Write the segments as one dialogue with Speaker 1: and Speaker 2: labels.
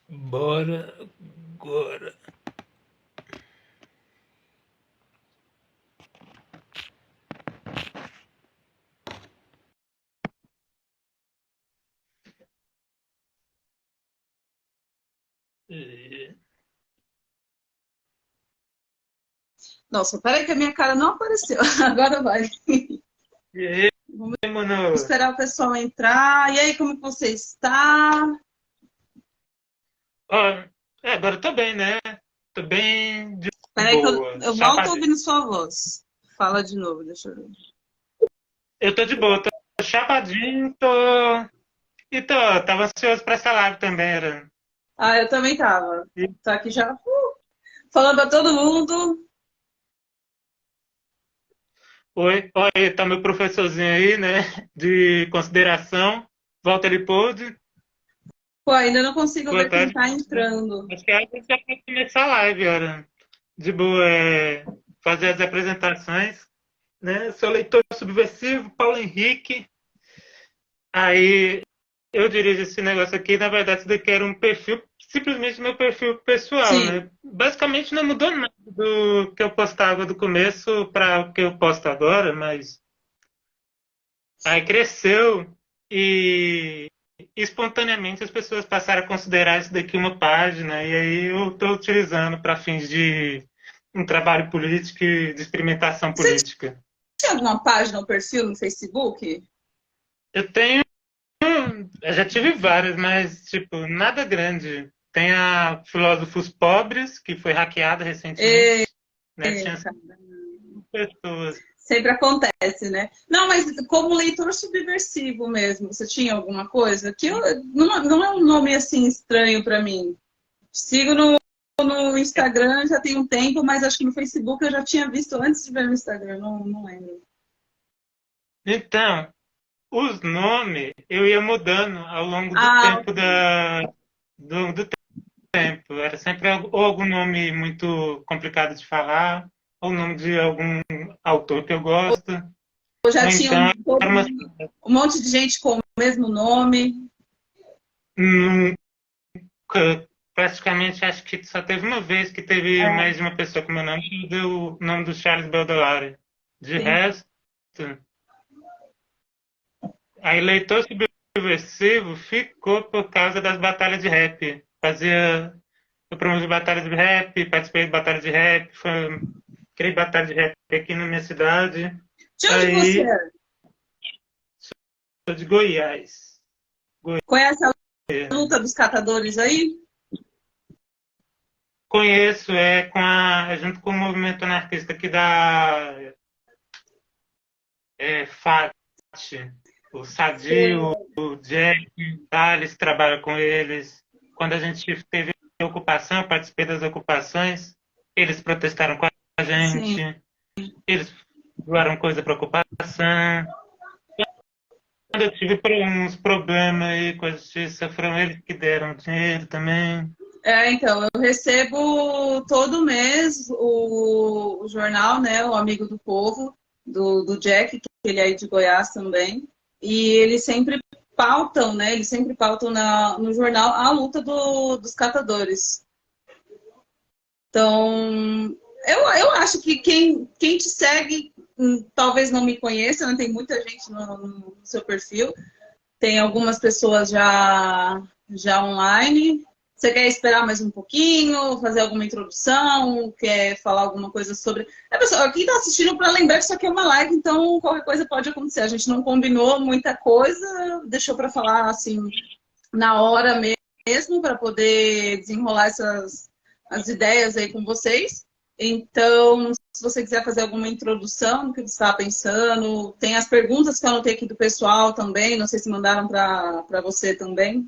Speaker 1: Bora agora. E
Speaker 2: Nossa, peraí que a minha cara não apareceu. Agora vai.
Speaker 1: aí,
Speaker 2: Vamos
Speaker 1: mano?
Speaker 2: esperar o pessoal entrar. E aí, como que você está?
Speaker 1: Ó, agora eu tô bem, né? Tô bem de
Speaker 2: Peraí que eu,
Speaker 1: boa.
Speaker 2: eu volto
Speaker 1: Chapadinho.
Speaker 2: ouvindo sua voz. Fala de novo, deixa eu ver.
Speaker 1: Eu tô de boa, tô chapadinho, tava ansioso pra essa live também, era.
Speaker 2: Ah, eu também tava.
Speaker 1: E,
Speaker 2: Tô aqui já falando pra todo mundo.
Speaker 1: oi, oi, tá meu professorzinho aí, né? De consideração. Volta ele pôde.
Speaker 2: Pô, ainda não consigo
Speaker 1: Boa
Speaker 2: ver quem
Speaker 1: tarde.
Speaker 2: tá entrando.
Speaker 1: Acho que a gente já pode começar a live, era. De boa, fazer as apresentações. Né? Sou leitor subversivo, Paulo Henrique. Aí eu dirijo esse negócio aqui, na verdade, isso daqui era um perfil, simplesmente meu perfil pessoal,
Speaker 2: Sim.
Speaker 1: né? Basicamente não mudou nada do que eu postava do começo para o que eu posto agora, mas aí cresceu e espontaneamente as pessoas passaram a considerar isso daqui uma página, e aí eu estou utilizando para fins de um trabalho político e de experimentação
Speaker 2: Você
Speaker 1: política.
Speaker 2: tinha alguma página ou perfil no Facebook?
Speaker 1: Eu tenho Eu já tive várias, mas, tipo, nada grande. Tem a Filósofos Pobres, que foi hackeada recentemente, né? Tinha
Speaker 2: Eita,
Speaker 1: pessoas.
Speaker 2: sempre acontece, né? Não, mas como leitor subversivo mesmo, você tinha alguma coisa? Não é um nome assim estranho pra mim. Sigo no Instagram já tem um tempo, mas acho que no Facebook eu já tinha visto antes de ver no Instagram, não lembro.
Speaker 1: Então, os nomes eu ia mudando ao longo do
Speaker 2: Ah,
Speaker 1: tempo do tempo. Era sempre ou algum nome muito complicado de falar, ou o nome de algum autor que eu gosto,
Speaker 2: eu já
Speaker 1: ou
Speaker 2: tinha
Speaker 1: então era uma,
Speaker 2: um monte de gente com o mesmo nome.
Speaker 1: num- praticamente acho que só teve uma vez que teve mais de uma pessoa com meu nome que deu o nome do Charles Baudelaire. De
Speaker 2: Sim.
Speaker 1: resto, a eleitor subversivo ficou por causa das batalhas de rap. Eu promovi batalha de rap, participei de batalha de rap, criei batalha de rap aqui na minha cidade.
Speaker 2: De onde você
Speaker 1: Aí,
Speaker 2: é?
Speaker 1: sou de Goiás.
Speaker 2: Conhece a
Speaker 1: Goiânia.
Speaker 2: luta dos catadores aí?
Speaker 1: Conheço, junto com o movimento anarquista aqui da FAT, o Sadio, o Jack, tá, eles trabalham com eles. Quando a gente teve ocupação, participei das ocupações, eles protestaram com a
Speaker 2: Sim.
Speaker 1: gente, eles doaram coisa para ocupação. Quando eu tive uns problemas aí com a justiça, foram eles que deram dinheiro também.
Speaker 2: É, então, eu recebo todo mês o jornal, né, o Amigo do Povo, do Jack, que ele é aí de Goiás também, e eles sempre pautam, né, eles sempre pautam no jornal a luta dos catadores. Então, eu acho que quem te segue talvez não me conheça, né, tem muita gente no seu perfil, tem algumas pessoas já online. Você quer esperar mais um pouquinho, fazer alguma introdução, quer falar alguma coisa sobre. É, pessoal, quem está assistindo para lembrar que isso aqui é uma live, então qualquer coisa pode acontecer. A gente não combinou muita coisa, deixou para falar assim na hora mesmo, para poder desenrolar as ideias aí com vocês. Então, se você quiser fazer alguma introdução do que você está pensando, tem as perguntas que eu anotei aqui do pessoal também, não sei se mandaram para você também,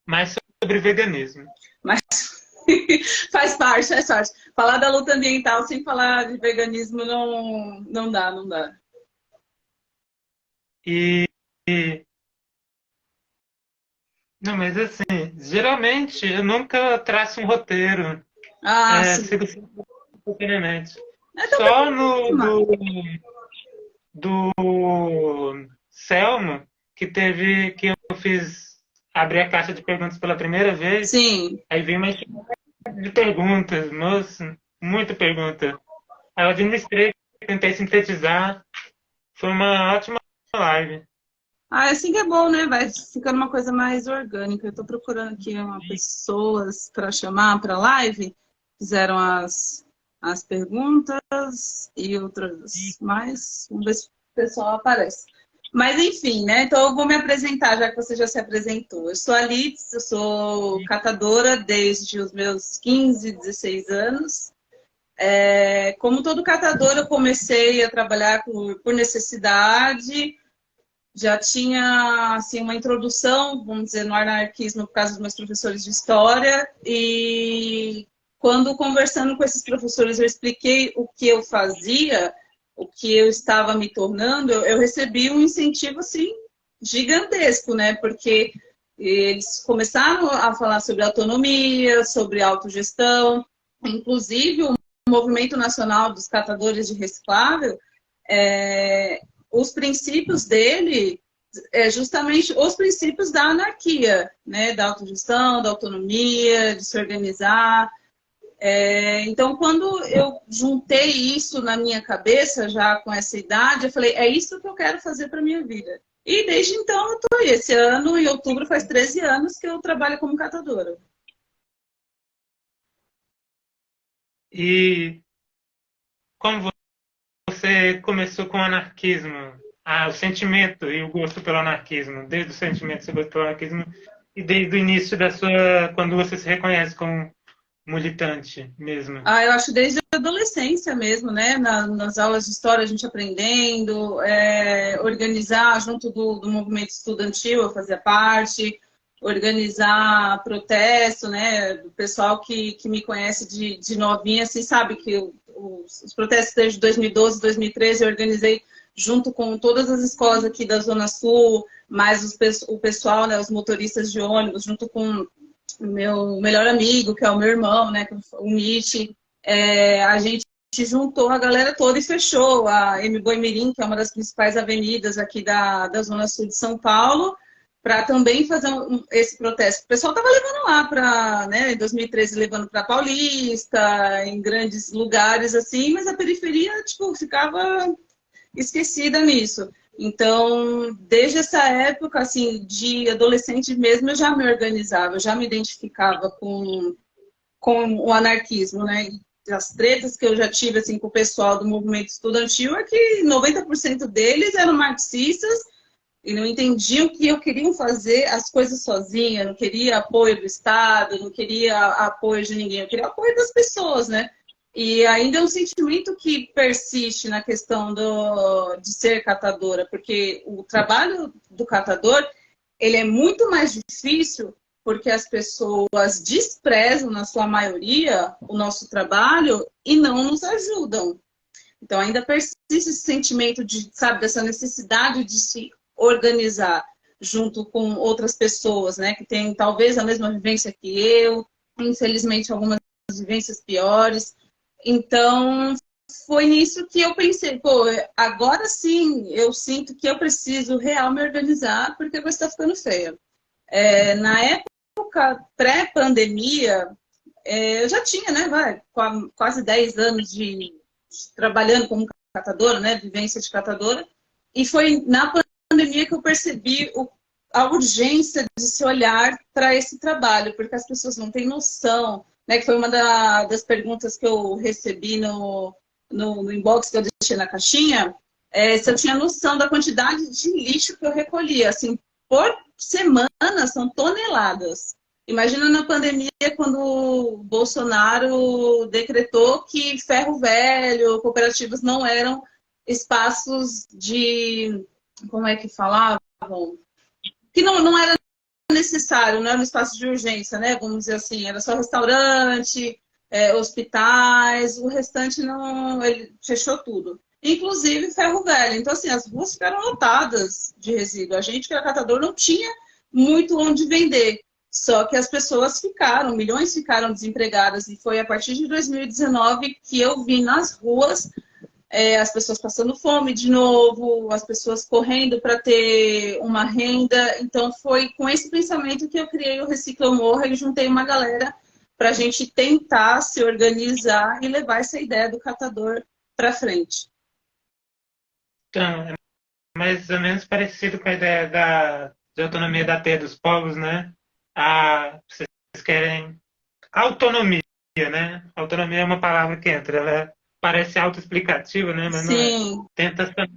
Speaker 1: Mas sobre veganismo.
Speaker 2: mas faz parte, faz parte. Falar da luta ambiental sem falar de veganismo não dá, não dá.
Speaker 1: E, e não, mas assim, geralmente eu nunca traço um roteiro,
Speaker 2: Ah, sim.
Speaker 1: sigo sempre espontaneamente.
Speaker 2: É também
Speaker 1: Só no
Speaker 2: uma.
Speaker 1: do Selma que eu fiz. abri a caixa de perguntas pela primeira vez,
Speaker 2: Sim.
Speaker 1: aí veio uma enxurrada de perguntas, nossa, muita pergunta. Aí eu administrei, tentei sintetizar, foi uma ótima live.
Speaker 2: Ah, assim que é bom, né? Vai ficando uma coisa mais orgânica. Eu estou procurando aqui pessoas para chamar para live. Fizeram as perguntas e outras mais. Vamos ver se o pessoal aparece. Mas enfim, né? Então eu vou me apresentar, já que você já se apresentou. Eu sou a Liz, eu sou catadora desde os meus 15, 16 anos. Como todo catador, eu comecei a trabalhar por necessidade. Já tinha assim, uma introdução, vamos dizer, no anarquismo por causa dos meus professores de história. E quando conversando com esses professores eu expliquei o que eu fazia, o que eu estava me tornando, eu recebi um incentivo assim gigantesco, né? Porque eles começaram a falar sobre autonomia, sobre autogestão, inclusive o Movimento Nacional dos Catadores de Reciclável, os princípios dele justamente os princípios da anarquia, né? Da autogestão, da autonomia, de se organizar. Então, quando eu juntei isso na minha cabeça, já com essa idade, eu falei, é isso que eu quero fazer para minha vida. E desde então eu estou aí. Esse ano, em outubro, faz 13 anos que eu trabalho como catadora.
Speaker 1: E como você começou com o anarquismo? Ah, o sentimento e o gosto pelo anarquismo. Desde o sentimento você gostou pelo anarquismo e desde o início da sua... Quando você se reconhece como militante mesmo.
Speaker 2: Eu acho desde a adolescência mesmo, né? Nas aulas de história, a gente aprendendo, organizar junto do movimento estudantil, eu fazia parte, organizar protesto, né? Do pessoal que me conhece de novinha, assim, sabe que os protestos desde 2012, 2013, eu organizei junto com todas as escolas aqui da Zona Sul, mais o pessoal, né? Os motoristas de ônibus, junto com o meu melhor amigo, que é o meu irmão, né, o Mitch, a gente juntou a galera toda e fechou a M. Boimirim, que é uma das principais avenidas aqui da Zona Sul de São Paulo, para também fazer esse protesto. O pessoal estava levando lá para, né, em 2013, levando para Paulista, em grandes lugares assim, mas a periferia, tipo, ficava esquecida nisso. Então, desde essa época, assim, de adolescente mesmo, eu já me organizava, eu já me identificava com o anarquismo, né? E as tretas que eu já tive, assim, com o pessoal do movimento estudantil é que 90% deles eram marxistas e não entendiam que eu queria fazer as coisas sozinha, não queria apoio do Estado, não queria apoio de ninguém, eu queria apoio das pessoas, né? E ainda é um sentimento que persiste na questão de ser catadora, porque o trabalho do catador, ele é muito mais difícil porque as pessoas desprezam, na sua maioria, o nosso trabalho e não nos ajudam. Então ainda persiste esse sentimento de, sabe, dessa necessidade de se organizar junto com outras pessoas, né, que têm talvez a mesma vivência que eu, infelizmente algumas vivências piores. Então, foi nisso que eu pensei, pô, agora sim eu sinto que eu preciso real me organizar porque a coisa está ficando feia. Na época pré-pandemia, eu já tinha, né, quase 10 anos de trabalhando como catadora, né, vivência de catadora, e foi na pandemia que eu percebi a urgência de se olhar para esse trabalho, porque as pessoas não têm noção, né, que foi uma das perguntas que eu recebi no inbox que eu deixei na caixinha, se eu tinha noção da quantidade de lixo que eu recolhia. Assim, por semana são toneladas. Imagina na pandemia, quando o Bolsonaro decretou que ferro velho, cooperativas não eram espaços de... Como é que falavam? Que não era necessário, não era um espaço de urgência, né? Vamos dizer assim, era só restaurante, hospitais, o restante não, ele fechou tudo. Inclusive ferro velho. Então, assim, as ruas ficaram lotadas de resíduo. A gente que era catador não tinha muito onde vender. Só que as pessoas ficaram, milhões ficaram desempregadas. E foi a partir de 2019 que eu vi nas ruas as pessoas passando fome de novo, as pessoas correndo para ter uma renda. Então, foi com esse pensamento que eu criei o Recicla ou Morra e juntei uma galera para a gente tentar se organizar e levar essa ideia do catador para frente.
Speaker 1: Então, é mais ou menos parecido com a ideia de autonomia da teia dos povos, né? Vocês querem autonomia, né? Autonomia é uma palavra que entra, ela parece autoexplicativa, né? Mas não é.
Speaker 2: Sim.
Speaker 1: Tenta ser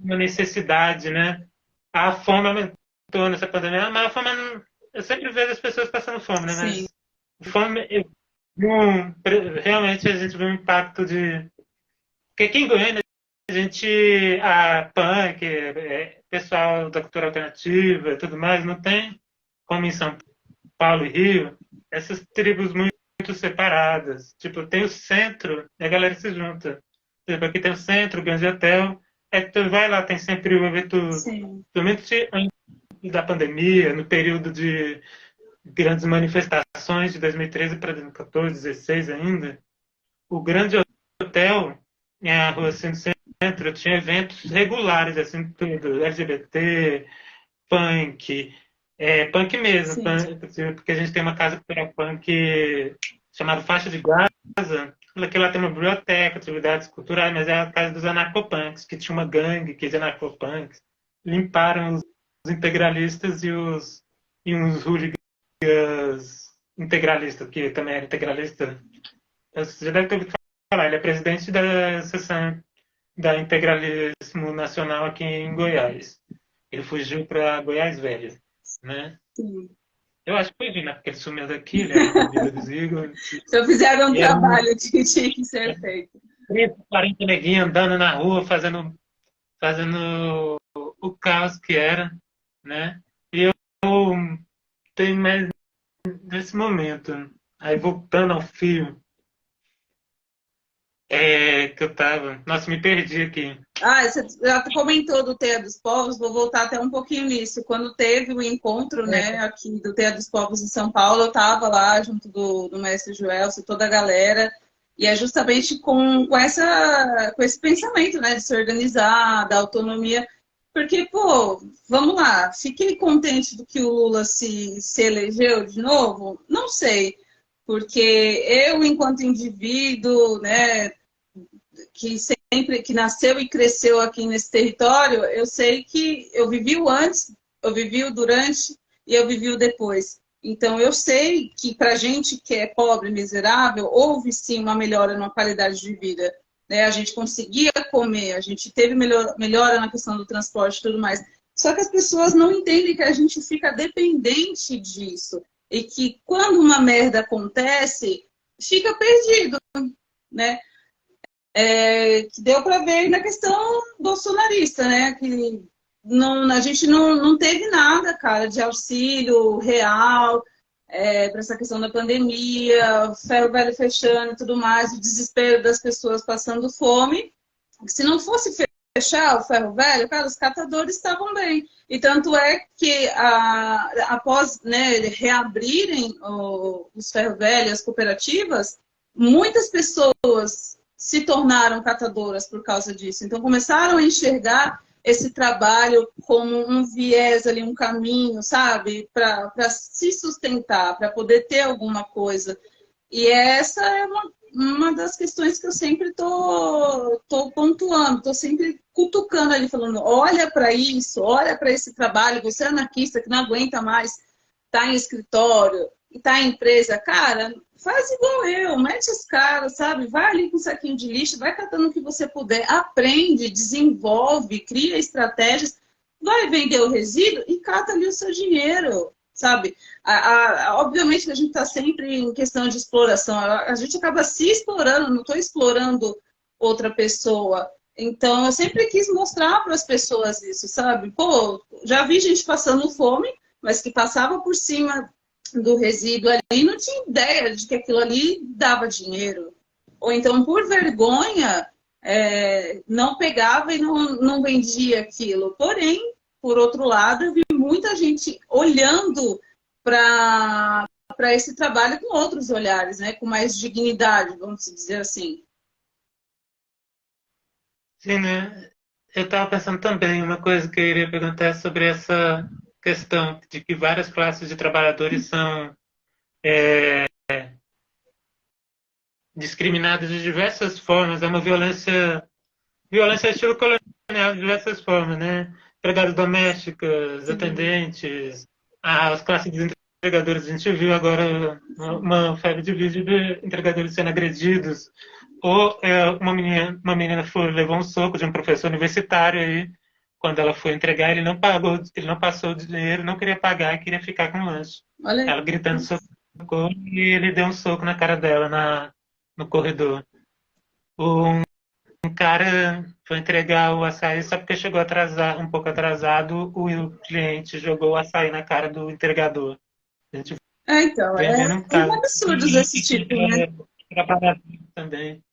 Speaker 1: uma necessidade, né? A fome aumentou nessa pandemia, mas a fome, eu sempre vejo as pessoas passando fome, né?
Speaker 2: Sim.
Speaker 1: Mas fome, realmente a gente vê um impacto de... Porque aqui em Goiânia, a punk, pessoal da cultura alternativa e tudo mais, não tem, como em São Paulo e Rio, essas tribos muito separadas. Tipo, tem o centro e a galera se junta. Tipo, aqui tem o centro, o grande hotel, tu vai lá, tem sempre o evento, principalmente antes da pandemia, no período de grandes manifestações de 2013 para 2014, 2016 ainda, o grande hotel, a rua assim, do centro, tinha eventos regulares, assim, tudo, LGBT, punk, punk mesmo, porque a gente tem uma casa para punk chamada Faixa de Gaza, que lá tem uma biblioteca, atividades culturais, mas é a casa dos anarcopunks, que tinha uma gangue que de anarcopunks, limparam os integralistas e uns hooligans integralistas, que também era integralista. Você já deve ter ouvido falar, ele é presidente da seção da Integralismo Nacional aqui em Goiás. Ele fugiu para Goiás Velho, né?
Speaker 2: Sim.
Speaker 1: Eu acho que foi vindo, né? Porque ele sumiu daqui, ele era envolvido dos Igor.
Speaker 2: Então fizeram um trabalho que tinha que ser feito.
Speaker 1: 30, 40 neguinhos andando na rua, fazendo o caos que era, né? E eu tenho mais nesse momento, aí voltando ao fio, que eu tava... Nossa, me perdi aqui.
Speaker 2: Você já comentou do Teia dos Povos, vou voltar até um pouquinho nisso. Quando teve o encontro, né, aqui do Teia dos Povos em São Paulo, eu estava lá junto do mestre Joelson, toda a galera, e é justamente com esse pensamento, né, de se organizar, da autonomia, porque, pô, vamos lá, fiquei contente do que o Lula se elegeu de novo? Não sei, porque eu, enquanto indivíduo, né, que nasceu e cresceu aqui nesse território, eu sei que eu vivi o antes, eu vivi o durante e eu vivi o depois. Então, eu sei que para a gente que é pobre, miserável, houve sim uma melhora na qualidade de vida. Né? A gente conseguia comer, a gente teve melhora na questão do transporte e tudo mais. Só que as pessoas não entendem que a gente fica dependente disso. E que quando uma merda acontece, fica perdido. Né? Que deu para ver na questão bolsonarista, né? Que a gente não teve nada, cara, de auxílio real para essa questão da pandemia, ferro velho fechando e tudo mais, o desespero das pessoas passando fome. Se não fosse fechar o ferro velho, cara, os catadores estavam bem. E tanto é que após, né, reabrirem os ferro velhos, as cooperativas, muitas pessoas se tornaram catadoras por causa disso. Então, começaram a enxergar esse trabalho como um viés ali, um caminho, sabe? Para se sustentar, para poder ter alguma coisa. E essa é uma das questões que eu sempre tô pontuando, tô sempre cutucando ali, falando, olha para isso, olha para esse trabalho, você é anarquista que não aguenta mais estar em escritório, tá em empresa, cara, faz igual eu, mete as caras, sabe? Vai ali com um saquinho de lixo, vai catando o que você puder, aprende, desenvolve, cria estratégias, vai vender o resíduo e cata ali o seu dinheiro, sabe? Obviamente que a gente está sempre em questão de exploração, a gente acaba se explorando, não estou explorando outra pessoa. Então, eu sempre quis mostrar para as pessoas isso, sabe? Pô, já vi gente passando fome, mas que passava por cima do resíduo ali e não tinha ideia de que aquilo ali dava dinheiro. Ou então, por vergonha, não pegava e não vendia aquilo. Porém, por outro lado, eu vi muita gente olhando para esse trabalho com outros olhares, né? Com mais dignidade, vamos dizer assim.
Speaker 1: Sim, né? Eu estava pensando também, uma coisa que eu iria perguntar é sobre essa questão de que várias classes de trabalhadores são discriminadas de diversas formas. É uma violência estilo colonial de diversas formas, né? Empregadas domésticas,
Speaker 2: Sim.
Speaker 1: atendentes, as classes de entregadores. A gente viu agora uma febre de vídeo de entregadores sendo agredidos. Ou uma menina levou um soco de um professor universitário aí, quando ela foi entregar, ele não pagou, ele não passou o dinheiro, não queria pagar e queria ficar com o lanche.
Speaker 2: Olha aí.
Speaker 1: Ela gritando socorro e ele deu um soco na cara dela no corredor. Um cara foi entregar o açaí só porque chegou atrasado, um pouco atrasado, o cliente jogou o açaí na cara do entregador. A gente
Speaker 2: Então,
Speaker 1: vendo um
Speaker 2: uns
Speaker 1: caso
Speaker 2: absurdos
Speaker 1: e
Speaker 2: desse tipo, né?
Speaker 1: trabalhar também.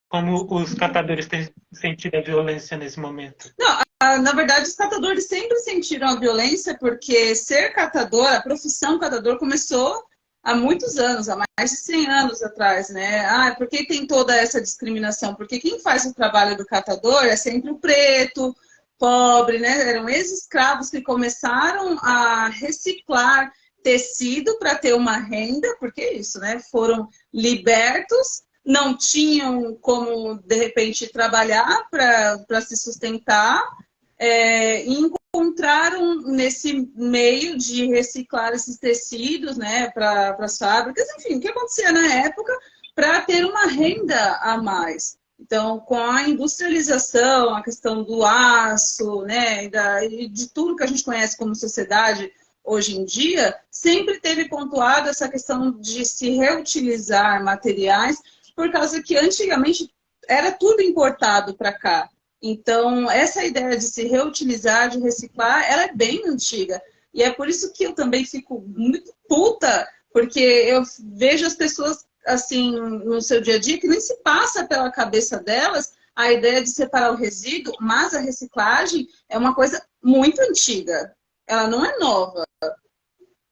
Speaker 1: Como os catadores têm sentido a violência nesse momento.
Speaker 2: Não, na verdade, os catadores sempre sentiram a violência, porque ser catador, a profissão catador começou há muitos anos, há mais de 100 anos atrás, né? Ah, por que tem toda essa discriminação? Porque quem faz o trabalho do catador é sempre o preto, pobre, né? Eram ex-escravos que começaram a reciclar tecido para ter uma renda, porque é isso, né? Foram libertos, não tinham como, de repente, trabalhar para se sustentar, e encontraram nesse meio de reciclar esses tecidos, né, para as fábricas, enfim, o que acontecia na época para ter uma renda a mais. Então, com a industrialização, a questão do aço, né, e de tudo que a gente conhece como sociedade hoje em dia, sempre teve pontuado essa questão de se reutilizar materiais, por causa que antigamente era tudo importado para cá. Então, essa ideia de se reutilizar, de reciclar, ela é bem antiga. E é por isso que eu também fico muito puta, porque eu vejo as pessoas, assim, no seu dia a dia, que nem se passa pela cabeça delas a ideia de separar o resíduo, mas a reciclagem é uma coisa muito antiga. Ela não é nova.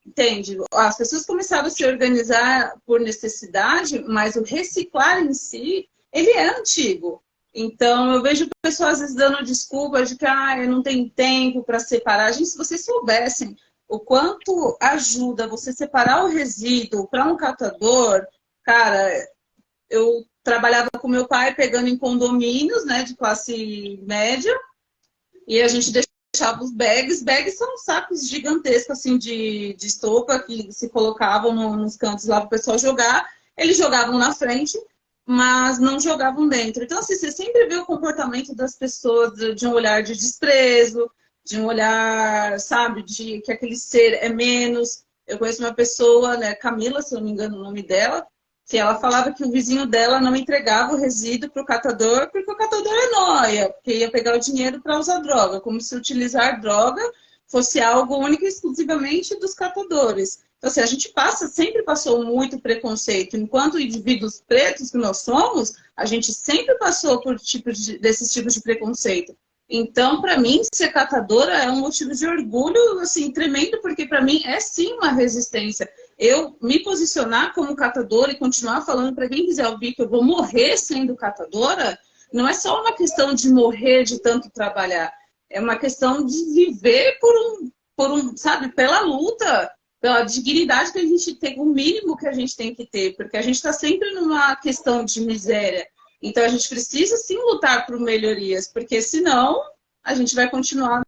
Speaker 2: Entende? As pessoas começaram a se organizar por necessidade, mas o reciclar em si, ele é antigo. Então, eu vejo pessoas às vezes dando desculpas de que eu não tenho tempo para separar. Gente, se vocês soubessem o quanto ajuda você separar o resíduo para um catador, cara, eu trabalhava com meu pai pegando em condomínios, né, de classe média, e a gente deixava os bags. Bags são sacos gigantescos, assim, de estopa que se colocavam nos cantos lá para o pessoal jogar. Eles jogavam na frente, mas não jogavam dentro. Então, assim, você sempre vê o comportamento das pessoas de um olhar de desprezo, de um olhar, sabe, de que aquele ser é menos. Eu conheço uma pessoa, né, Camila, se não me engano o nome dela, que ela falava que o vizinho dela não entregava o resíduo para o catador, porque o catador é nóia, porque ia pegar o dinheiro para usar droga, como se utilizar droga fosse algo único e exclusivamente dos catadores. Então, assim, a gente sempre passou muito preconceito. Enquanto indivíduos pretos que nós somos, a gente sempre passou por desses tipos de preconceito. Então, para mim, ser catadora é um motivo de orgulho, assim, tremendo, porque para mim é sim uma resistência. Eu me posicionar como catadora e continuar falando para quem quiser ouvir que eu vou morrer sendo catadora, não é só uma questão de morrer de tanto trabalhar, é uma questão de viver sabe, pela luta, pela dignidade que a gente tem, o mínimo que a gente tem que ter, porque a gente está sempre numa questão de miséria. Então a gente precisa sim lutar por melhorias, porque senão a gente vai continuar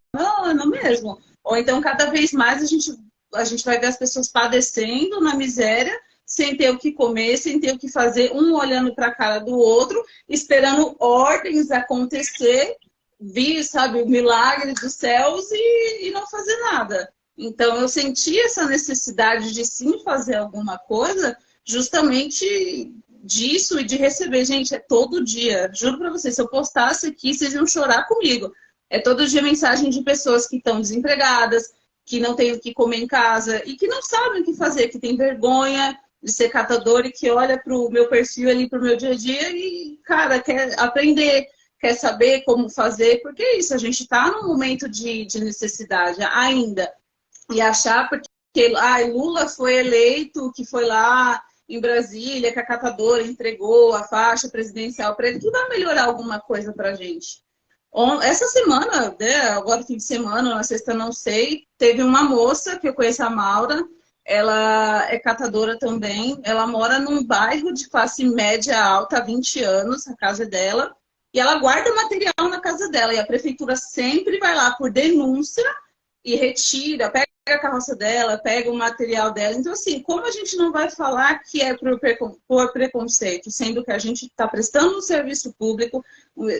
Speaker 2: no mesmo. Ou então cada vez mais a gente vai ver as pessoas padecendo na miséria, sem ter o que comer, sem ter o que fazer, um olhando para a cara do outro, esperando ordens acontecer, vir, sabe, o milagre dos céus e não fazer nada. Então eu senti essa necessidade de sim fazer alguma coisa, justamente disso e de receber. Gente, é todo dia. Juro para vocês, se eu postasse aqui, vocês iam chorar comigo. É todo dia mensagem de pessoas que estão desempregadas, que não têm o que comer em casa e que não sabem o que fazer, que tem vergonha de ser catador e que olha para o meu perfil ali, para o meu dia a dia e, cara, quer aprender, quer saber como fazer, porque é isso, a gente está num momento de necessidade ainda. E achar porque Lula foi eleito, que foi lá em Brasília, que a catadora entregou a faixa presidencial para ele, que vai melhorar alguma coisa para a gente. Essa semana, né, agora fim de semana, na sexta não sei, teve uma moça que eu conheço, a Maura, ela é catadora também, ela mora num bairro de classe média alta há 20 anos, a casa é dela, e ela guarda material na casa dela, e a prefeitura sempre vai lá por denúncia e retira, pega a carroça dela, pega o material dela. Então, assim, como a gente não vai falar que é por preconceito, sendo que a gente está prestando um serviço público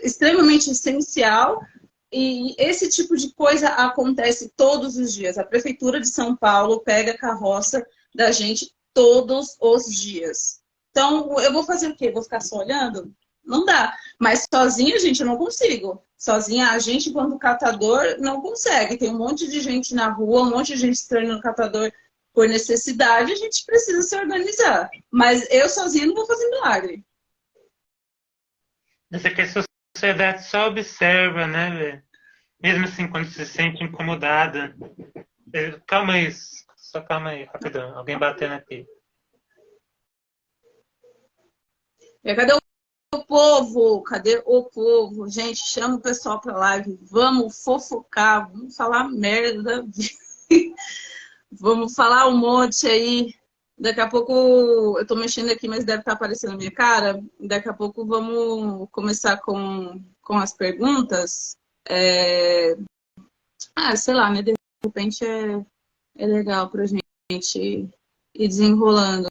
Speaker 2: extremamente essencial, e esse tipo de coisa acontece todos os dias. A Prefeitura de São Paulo pega a carroça da gente todos os dias. Então, eu vou fazer o quê? Vou ficar só olhando? Não dá. Mas sozinha, gente, eu não consigo. Sozinha, a gente, quando catador, não consegue. Tem um monte de gente na rua, um monte de gente estranha no catador por necessidade, a gente precisa se organizar. Mas eu sozinha não vou fazer milagre.
Speaker 1: Essa que a sociedade só observa, né, velho? Mesmo assim, quando se sente incomodada. Calma aí, só calma aí, rapidão. Alguém batendo aqui.
Speaker 2: Cadê o povo? Cadê o povo? Gente, chama o pessoal pra live. Vamos fofocar, vamos falar merda. Vamos falar um monte aí. Daqui a pouco, eu tô mexendo aqui, mas deve estar aparecendo a minha cara. Daqui a pouco vamos começar com as perguntas. Sei lá, né? De repente é legal pra gente ir desenrolando.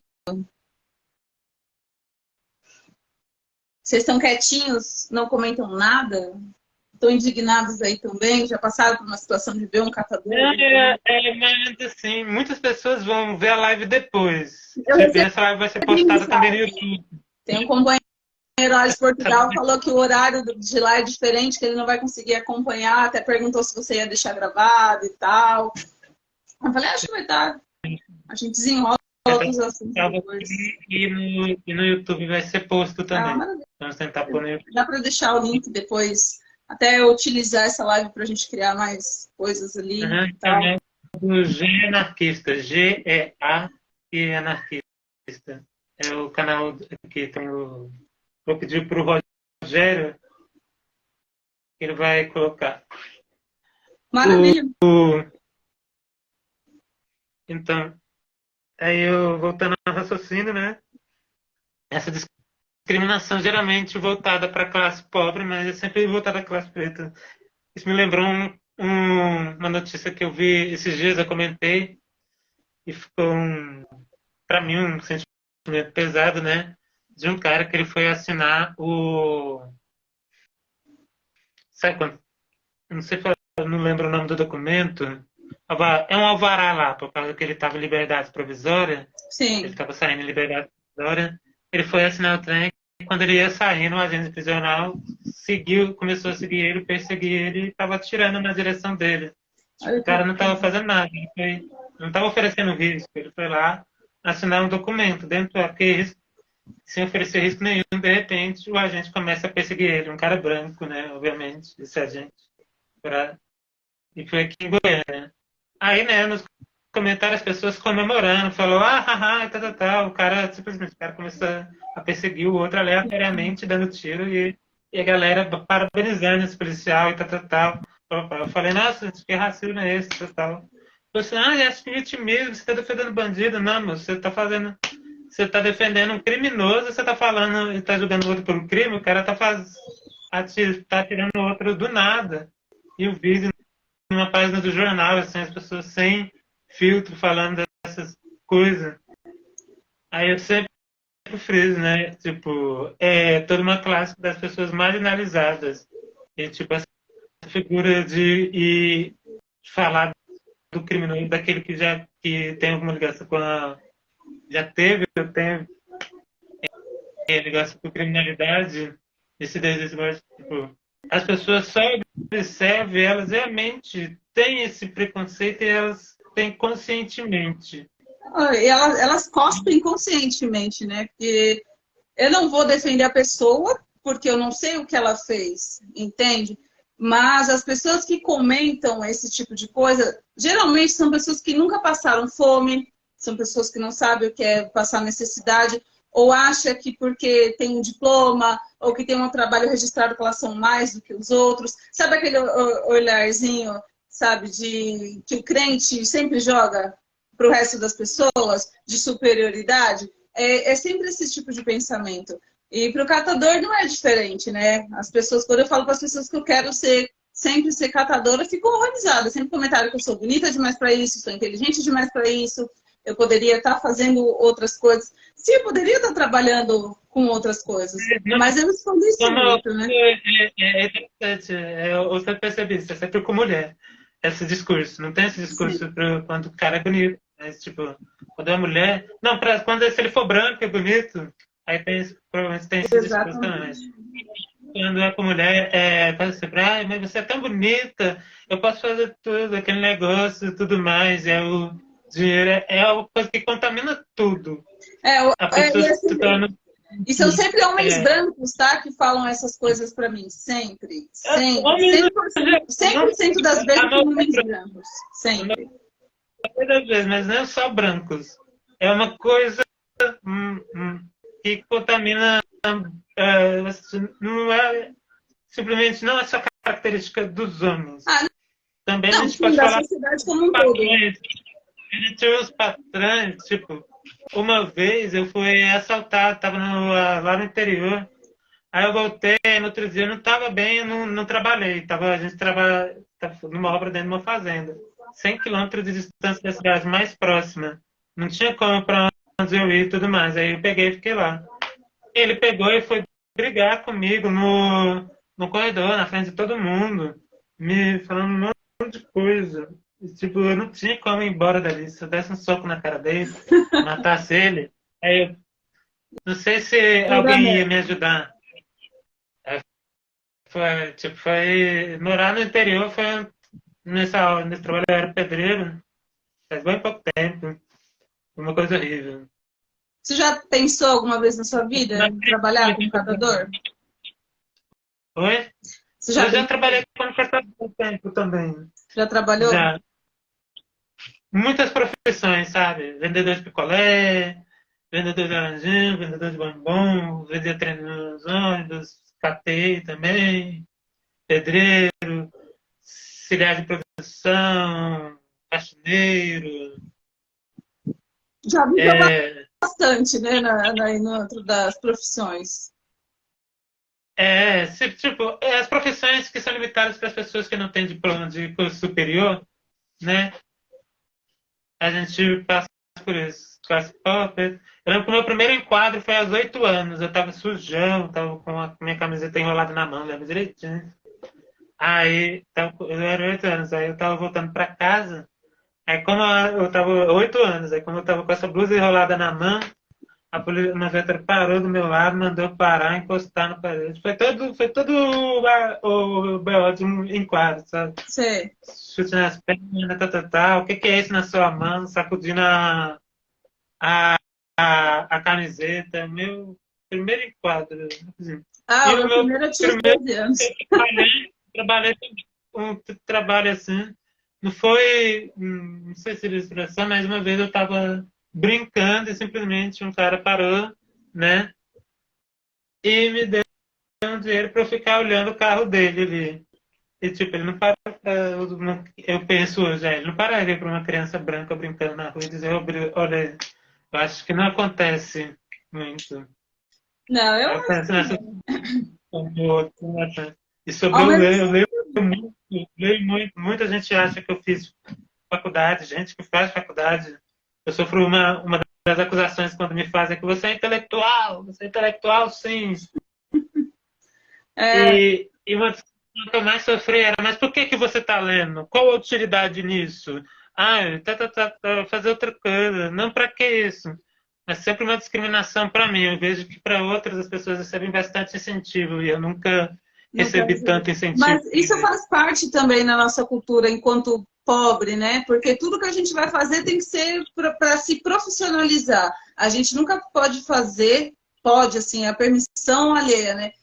Speaker 2: Vocês estão quietinhos, não comentam nada? Estão indignados aí também? Já passaram por uma situação de ver um catador?
Speaker 1: Mas assim, muitas pessoas vão ver a live depois.
Speaker 2: Essa
Speaker 1: Essa live vai ser postada também no YouTube.
Speaker 2: Tem um companheiro lá de Portugal, falou que o horário de lá é diferente, que ele não vai conseguir acompanhar, até perguntou se você ia deixar gravado e tal. Eu falei, acho que vai estar. A gente desenrola outros assuntos depois.
Speaker 1: E no YouTube vai ser posto também. Vamos tentar pôr no YouTube.
Speaker 2: Dá para deixar o link depois, até eu utilizar essa live para a gente criar mais coisas ali.
Speaker 1: Também do G-Anarquista, G-E-A e Anarquista. É o canal que tem o... Vou pedir para o Rogério, que ele vai colocar.
Speaker 2: Maravilha.
Speaker 1: Então, aí eu voltando ao raciocínio, né? Essa discriminação geralmente voltada para a classe pobre, mas é sempre voltada à classe preta. Isso me lembrou uma notícia que eu vi esses dias, eu comentei, e ficou, para mim, um sentimento pesado, né? De um cara que ele foi assinar o... Sabe quando? Não sei, não lembro o nome do documento. É um alvará lá, por causa que ele estava em liberdade provisória.
Speaker 2: Sim.
Speaker 1: Ele estava saindo em liberdade provisória. Ele foi assinar o trem. E quando ele ia saindo, o agente prisional começou a seguir ele, perseguir ele e estava atirando na direção dele. O cara não estava fazendo nada. Não estava oferecendo risco. Ele foi lá assinar um documento dentro daquele, sem oferecer risco nenhum. De repente, o agente começa a perseguir ele. Um cara branco, né? Obviamente, esse agente. E foi aqui em Goiânia. Aí, né, nos comentários, as pessoas comemorando, falou, tal. O cara, simplesmente, começou a perseguir o outro aleatoriamente, dando tiro, e a galera parabenizando esse policial e tal. Eu falei, nossa, que racismo é esse, tal. Eu falei, acho que vitimismo, você tá defendendo bandido. Não, meu, você tá defendendo um criminoso, você tá falando, ele tá julgando o outro por um crime, o cara tá atirando o outro do nada. E o vídeo numa página do jornal, assim, as pessoas sem filtro falando dessas coisas. Aí eu sempre friso, né? Tipo, toda uma classe das pessoas marginalizadas. E, tipo, essa figura de falar do criminoso, daquele que tem alguma ligação com a... Já teve, eu tenho ligação com criminalidade, esse desejo, tipo, as pessoas só observam, elas realmente têm esse preconceito e elas têm conscientemente.
Speaker 2: Elas cospem conscientemente, né? Porque eu não vou defender a pessoa porque eu não sei o que ela fez, entende? Mas as pessoas que comentam esse tipo de coisa, geralmente são pessoas que nunca passaram fome, são pessoas que não sabem o que é passar necessidade, ou acha que porque tem um diploma, ou que tem um trabalho registrado que elas são mais do que os outros. Sabe aquele olharzinho, sabe, de que o crente sempre joga para o resto das pessoas, de superioridade? É sempre esse tipo de pensamento. E para o catador não é diferente, né? As pessoas, quando eu falo para as pessoas que eu quero sempre ser catadora, ficam horrorizadas. Sempre comentaram que eu sou bonita demais para isso, sou inteligente demais para isso, eu poderia estar fazendo outras coisas. Sim, eu poderia estar trabalhando com outras coisas, mas eu escondi isso muito, né?
Speaker 1: É interessante, você percebe isso, é sempre com mulher, esse discurso. Não tem esse discurso quando o cara é bonito. Mas, tipo, quando é mulher... Não, se ele for branco, é bonito, aí provavelmente tem esse discurso também. Quando é com mulher, faz sempre, mas você é tão bonita, eu posso fazer tudo, aquele negócio e tudo mais. O dinheiro é uma coisa que contamina tudo. A pessoa se torna...
Speaker 2: E são sempre homens brancos, tá? Que falam essas coisas pra mim. Sempre. 100% das vezes são homens brancos. Sempre.
Speaker 1: Das vezes, mas não é só brancos. É uma coisa que contamina... não é simplesmente não é só característica dos homens. Também a gente pode falar
Speaker 2: da sociedade como um todo.
Speaker 1: A gente tem os patrões, tipo, uma vez eu fui assaltado, estava lá no interior, aí eu voltei, no outro dia eu não estava bem, eu não trabalhei, a gente tava numa obra dentro de uma fazenda, 100 quilômetros de distância da cidade mais próxima, não tinha como para onde eu ir e tudo mais, aí eu peguei e fiquei lá. Ele pegou e foi brigar comigo no corredor, na frente de todo mundo, me falando um monte de coisa. Tipo, eu não tinha como ir embora dali. Se eu desse um soco na cara dele, matasse ele, aí eu não sei se alguém ia me ajudar. Morar no interior nesse trabalho eu era pedreiro, faz bem pouco tempo. Uma coisa horrível.
Speaker 2: Você já pensou alguma vez na sua vida em trabalhar como catador?
Speaker 1: Oi? Eu já trabalhei como catador há tempo também.
Speaker 2: Já trabalhou?
Speaker 1: Já. Muitas profissões, sabe? Vendedor de picolé, vendedor de laranjinha, vendedor de bombom, vendia treino nos ônibus, catei também, pedreiro, auxiliar de produção, faxineiro.
Speaker 2: Já vi bastante, né, dentro das profissões.
Speaker 1: Tipo, as profissões que são limitadas para as pessoas que não têm diploma de curso superior, né? A gente passa por isso. Classe pop. Eu lembro que o meu primeiro enquadro foi aos 8 anos. Eu tava sujão, tava com a minha camiseta enrolada na mão, lembro direitinho. Aí, eu era 8 anos, aí eu tava voltando para casa. Aí, como eu tava 8 anos, aí como eu tava com essa blusa enrolada na mão, a viatura parou do meu lado, mandou parar, encostar na parede. Foi todo o B.O. de enquadro, sabe?
Speaker 2: Sim.
Speaker 1: Chute nas pernas, o que é isso na sua mão? Sacudindo a camiseta. Meu primeiro enquadro. Assim.
Speaker 2: O meu primeiro eu tinha 12 anos.
Speaker 1: Trabalhei um trabalho assim. Não foi, não sei se é expressão, mas uma vez eu estava brincando e simplesmente um cara parou, né? E me deu um dinheiro para eu ficar olhando o carro dele ali. E tipo, ele não para. Eu penso hoje, ele não pararia para uma criança branca brincando na rua e dizer, olha, eu acho que não acontece muito.
Speaker 2: Não, eu
Speaker 1: penso nessa. E sobre eu leio muito. Muita gente acha que eu fiz faculdade, gente que faz faculdade. Eu sofro uma das acusações quando me fazem que você é intelectual sim. E uma das coisas que eu mais sofri era, mas por que você está lendo? Qual a utilidade nisso? Fazer outra coisa. Não, para que isso? É sempre uma discriminação para mim. Eu vejo que para outras as pessoas recebem bastante incentivo e eu nunca recebi tanto incentivo.
Speaker 2: Mas isso faz parte também da nossa cultura enquanto pobre, né? Porque tudo que a gente vai fazer tem que ser para se profissionalizar. A gente nunca pode assim, a permissão alheia, né?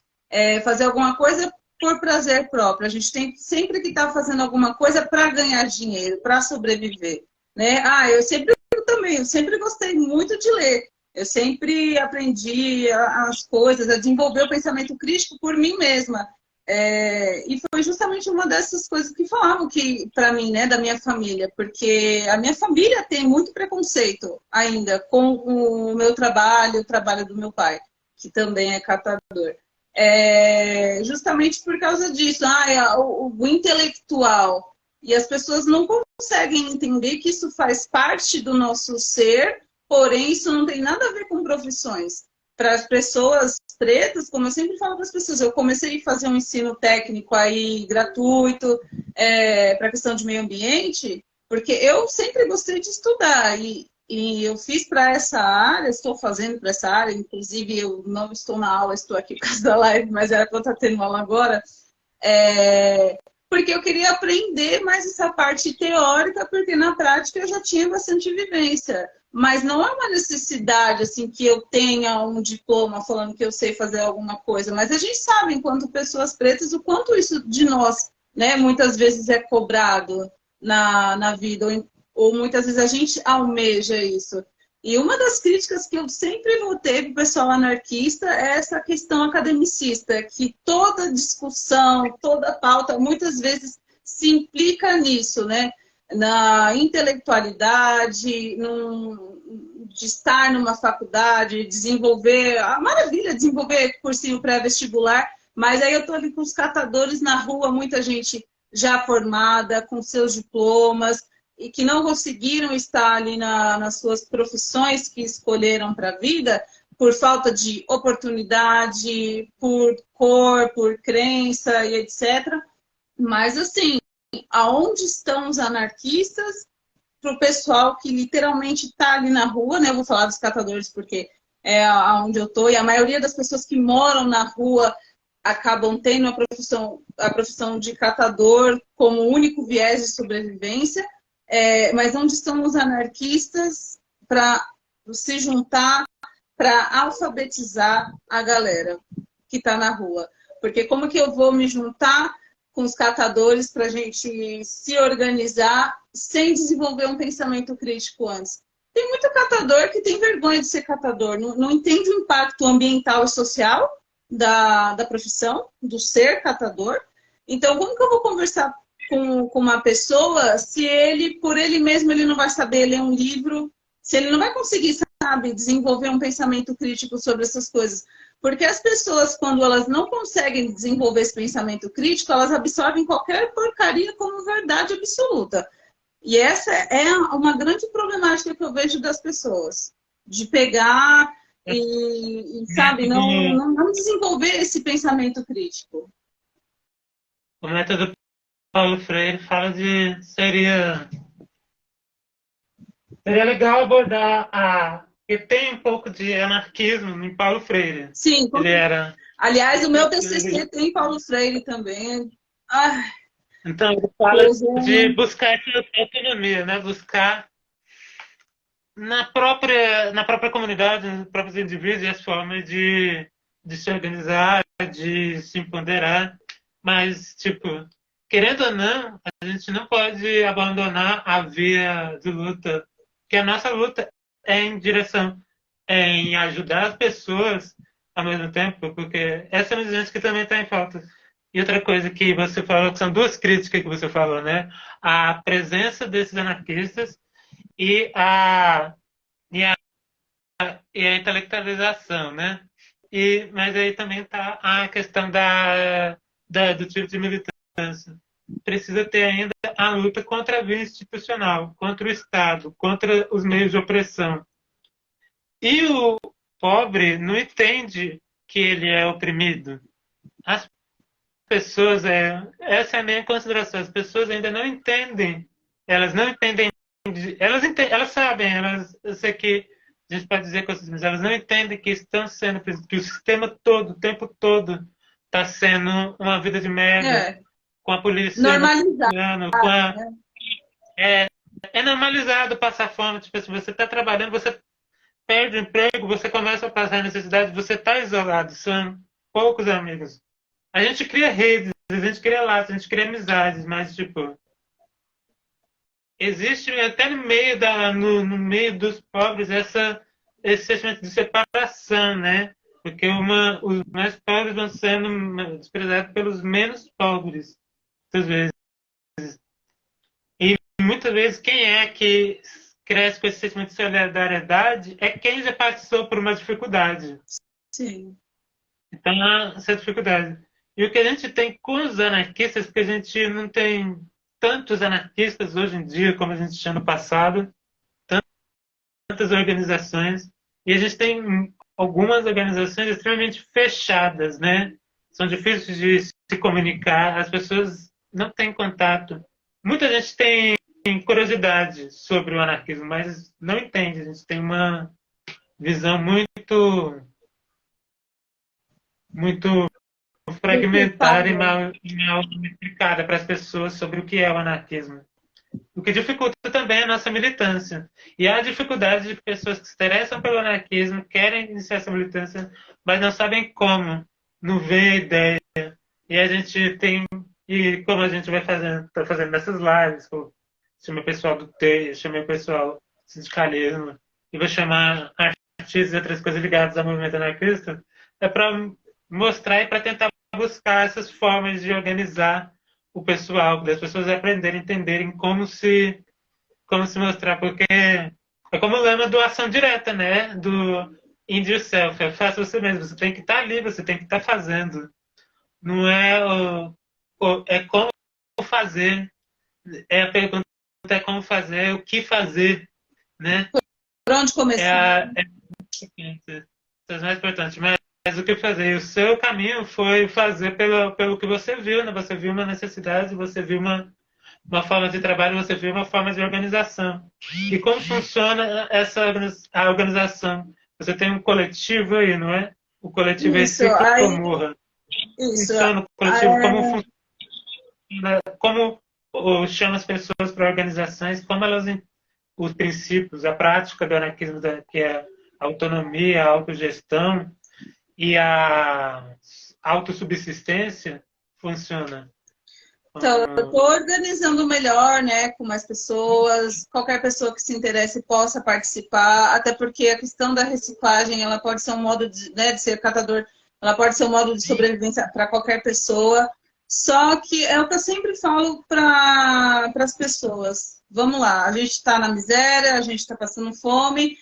Speaker 2: Fazer alguma coisa por prazer próprio. A gente tem sempre que estar fazendo alguma coisa para ganhar dinheiro, para sobreviver, né? Eu sempre também também, eu sempre gostei muito de ler. Eu sempre aprendi as coisas, a desenvolver o pensamento crítico por mim mesma. E foi justamente uma dessas coisas que falavam que para mim, né, da minha família, porque a minha família tem muito preconceito ainda com o meu trabalho, o trabalho do meu pai, que também é catador. Justamente por causa disso, o intelectual. E as pessoas não conseguem entender que isso faz parte do nosso ser, porém isso não tem nada a ver com profissões. Para as pessoas pretas, como eu sempre falo para as pessoas, eu comecei a fazer um ensino técnico aí gratuito para a questão de meio ambiente, porque eu sempre gostei de estudar e eu fiz para essa área, estou fazendo para essa área, inclusive eu não estou na aula, estou aqui por causa da live, mas era para eu estar tendo aula agora, porque eu queria aprender mais essa parte teórica, porque na prática eu já tinha bastante vivência. Mas não é uma necessidade assim que eu tenha um diploma falando que eu sei fazer alguma coisa, mas a gente sabe, enquanto pessoas pretas, o quanto isso de nós, né, muitas vezes é cobrado na vida, ou muitas vezes a gente almeja isso. E uma das críticas que eu sempre vou ter para o pessoal anarquista é essa questão academicista, que toda discussão, toda pauta, muitas vezes se implica nisso, né? Na intelectualidade, de estar numa faculdade, desenvolver, a maravilha, desenvolver cursinho pré-vestibular, mas aí eu estou ali com os catadores na rua, muita gente já formada, com seus diplomas, e que não conseguiram estar ali nas suas profissões que escolheram para a vida, por falta de oportunidade, por cor, por crença e etc. Mas assim, aonde estão os anarquistas para o pessoal que literalmente está ali na rua, né? Eu vou falar dos catadores porque é aonde eu estou, e a maioria das pessoas que moram na rua acabam tendo a profissão de catador como único viés de sobrevivência, mas onde estão os anarquistas para se juntar, para alfabetizar a galera que está na rua? Porque como que eu vou me juntar com os catadores para a gente se organizar sem desenvolver um pensamento crítico antes? Tem muito catador que tem vergonha de ser catador, não entende o impacto ambiental e social da profissão, do ser catador. Então, como que eu vou conversar com uma pessoa se ele, por ele mesmo, ele não vai saber ler um livro, se ele não vai conseguir, sabe, desenvolver um pensamento crítico sobre essas coisas? Porque as pessoas, quando elas não conseguem desenvolver esse pensamento crítico, elas absorvem qualquer porcaria como verdade absoluta. E essa é uma grande problemática que eu vejo das pessoas. De pegar sabe, não desenvolver esse pensamento crítico.
Speaker 1: O método Paulo Freire fala de... Seria legal abordar e tem um pouco de anarquismo em Paulo Freire.
Speaker 2: Sim,
Speaker 1: ele era...
Speaker 2: Aliás, o meu TCC tem Paulo Freire também. Ai,
Speaker 1: então, ele fala de buscar essa autonomia, né? Buscar na própria comunidade, nos próprios indivíduos, as formas de se organizar, de se empoderar. Mas, tipo, querendo ou não, a gente não pode abandonar a via de luta, que a nossa luta é em ajudar as pessoas ao mesmo tempo, porque essa é uma gente que também está em falta. E outra coisa que você falou, que são duas críticas que você falou, né? A presença desses anarquistas e a intelectualização, né? Mas aí também está a questão do tipo de militância. Precisa ter ainda a luta contra a via institucional, contra o Estado, contra os meios de opressão. E o pobre não entende que ele é oprimido. As pessoas, essa é a minha consideração, as pessoas ainda não entendem, elas não entendem, elas sabem, eu sei que a gente pode dizer coisas, mas elas não entendem que estão sendo, que o sistema todo, o tempo todo, está sendo uma vida de merda, com a polícia
Speaker 2: normalizado,
Speaker 1: é normalizado passar fome, tipo assim, você está trabalhando, você perde o emprego, você começa a passar necessidade, você está isolado, são poucos amigos. A gente cria redes, a gente cria laços, a gente cria amizades, mas tipo, existe até no meio dos pobres esse sentimento de separação, né? Porque os mais pobres vão sendo desprezados pelos menos pobres, muitas vezes. E muitas vezes quem é que cresce com esse sentimento de solidariedade é quem já passou por uma dificuldade.
Speaker 2: Sim.
Speaker 1: Então, essa dificuldade. E o que a gente tem com os anarquistas, porque a gente não tem tantos anarquistas hoje em dia como a gente tinha no passado, tantas organizações, e a gente tem algumas organizações extremamente fechadas, né? São difíceis de se comunicar, as pessoas não têm contato. Muita gente tem curiosidade sobre o anarquismo, mas não entende. A gente tem uma visão muito fragmentada e mal explicada para as pessoas sobre o que é o anarquismo. O que dificulta também a nossa militância. E há a dificuldade de pessoas que se interessam pelo anarquismo, querem iniciar essa militância, mas não sabem como, não vê a ideia. E a gente tem, e como a gente vai fazendo, está fazendo nessas lives, chama o pessoal do T, chama o pessoal do sindicalismo, e vou chamar artistas e outras coisas ligadas ao movimento anarquista, é para mostrar e para tentar buscar essas formas de organizar o pessoal, das pessoas aprenderem, entenderem como se mostrar, porque é como o lema do ação direta, né? Do in yourself, faça você mesmo, você tem que estar ali, você tem que estar fazendo. Não é é como fazer, a pergunta é como fazer, é o que fazer, né?
Speaker 2: Por onde começar?
Speaker 1: É mais importante, mas o que fazer? E o seu caminho foi fazer pelo que você viu, né? Você viu uma necessidade, você viu uma forma de trabalho, você viu uma forma de organização. E como funciona a organização? Você tem um coletivo aí, não é? O coletivo é
Speaker 2: Isso,
Speaker 1: Ciclo
Speaker 2: aí,
Speaker 1: Comorra.
Speaker 2: isso.
Speaker 1: Funciona o coletivo, como funciona, como chama as pessoas para organizações, como elas, os princípios, a prática do anarquismo, que é a autonomia, a autogestão e a autossubsistência, funciona.
Speaker 2: Então, eu estou organizando melhor, né, com mais pessoas, qualquer pessoa que se interesse possa participar, até porque a questão da reciclagem, ela pode ser um modo de, né, de ser catador, ela pode ser um modo de sobrevivência para qualquer pessoa, só que é o que eu sempre falo para as pessoas. Vamos lá, a gente está na miséria, a gente está passando fome,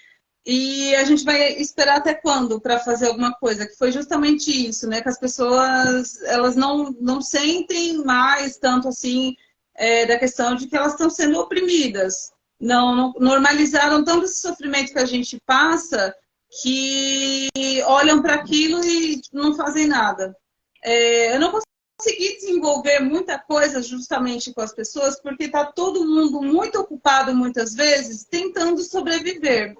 Speaker 2: e a gente vai esperar até quando para fazer alguma coisa? Que foi justamente isso, né? Que as pessoas elas não sentem mais tanto assim da questão de que elas estão sendo oprimidas. Não normalizaram tanto esse sofrimento que a gente passa que olham para aquilo e não fazem nada. Eu não consegui desenvolver muita coisa justamente com as pessoas porque está todo mundo muito ocupado muitas vezes tentando sobreviver.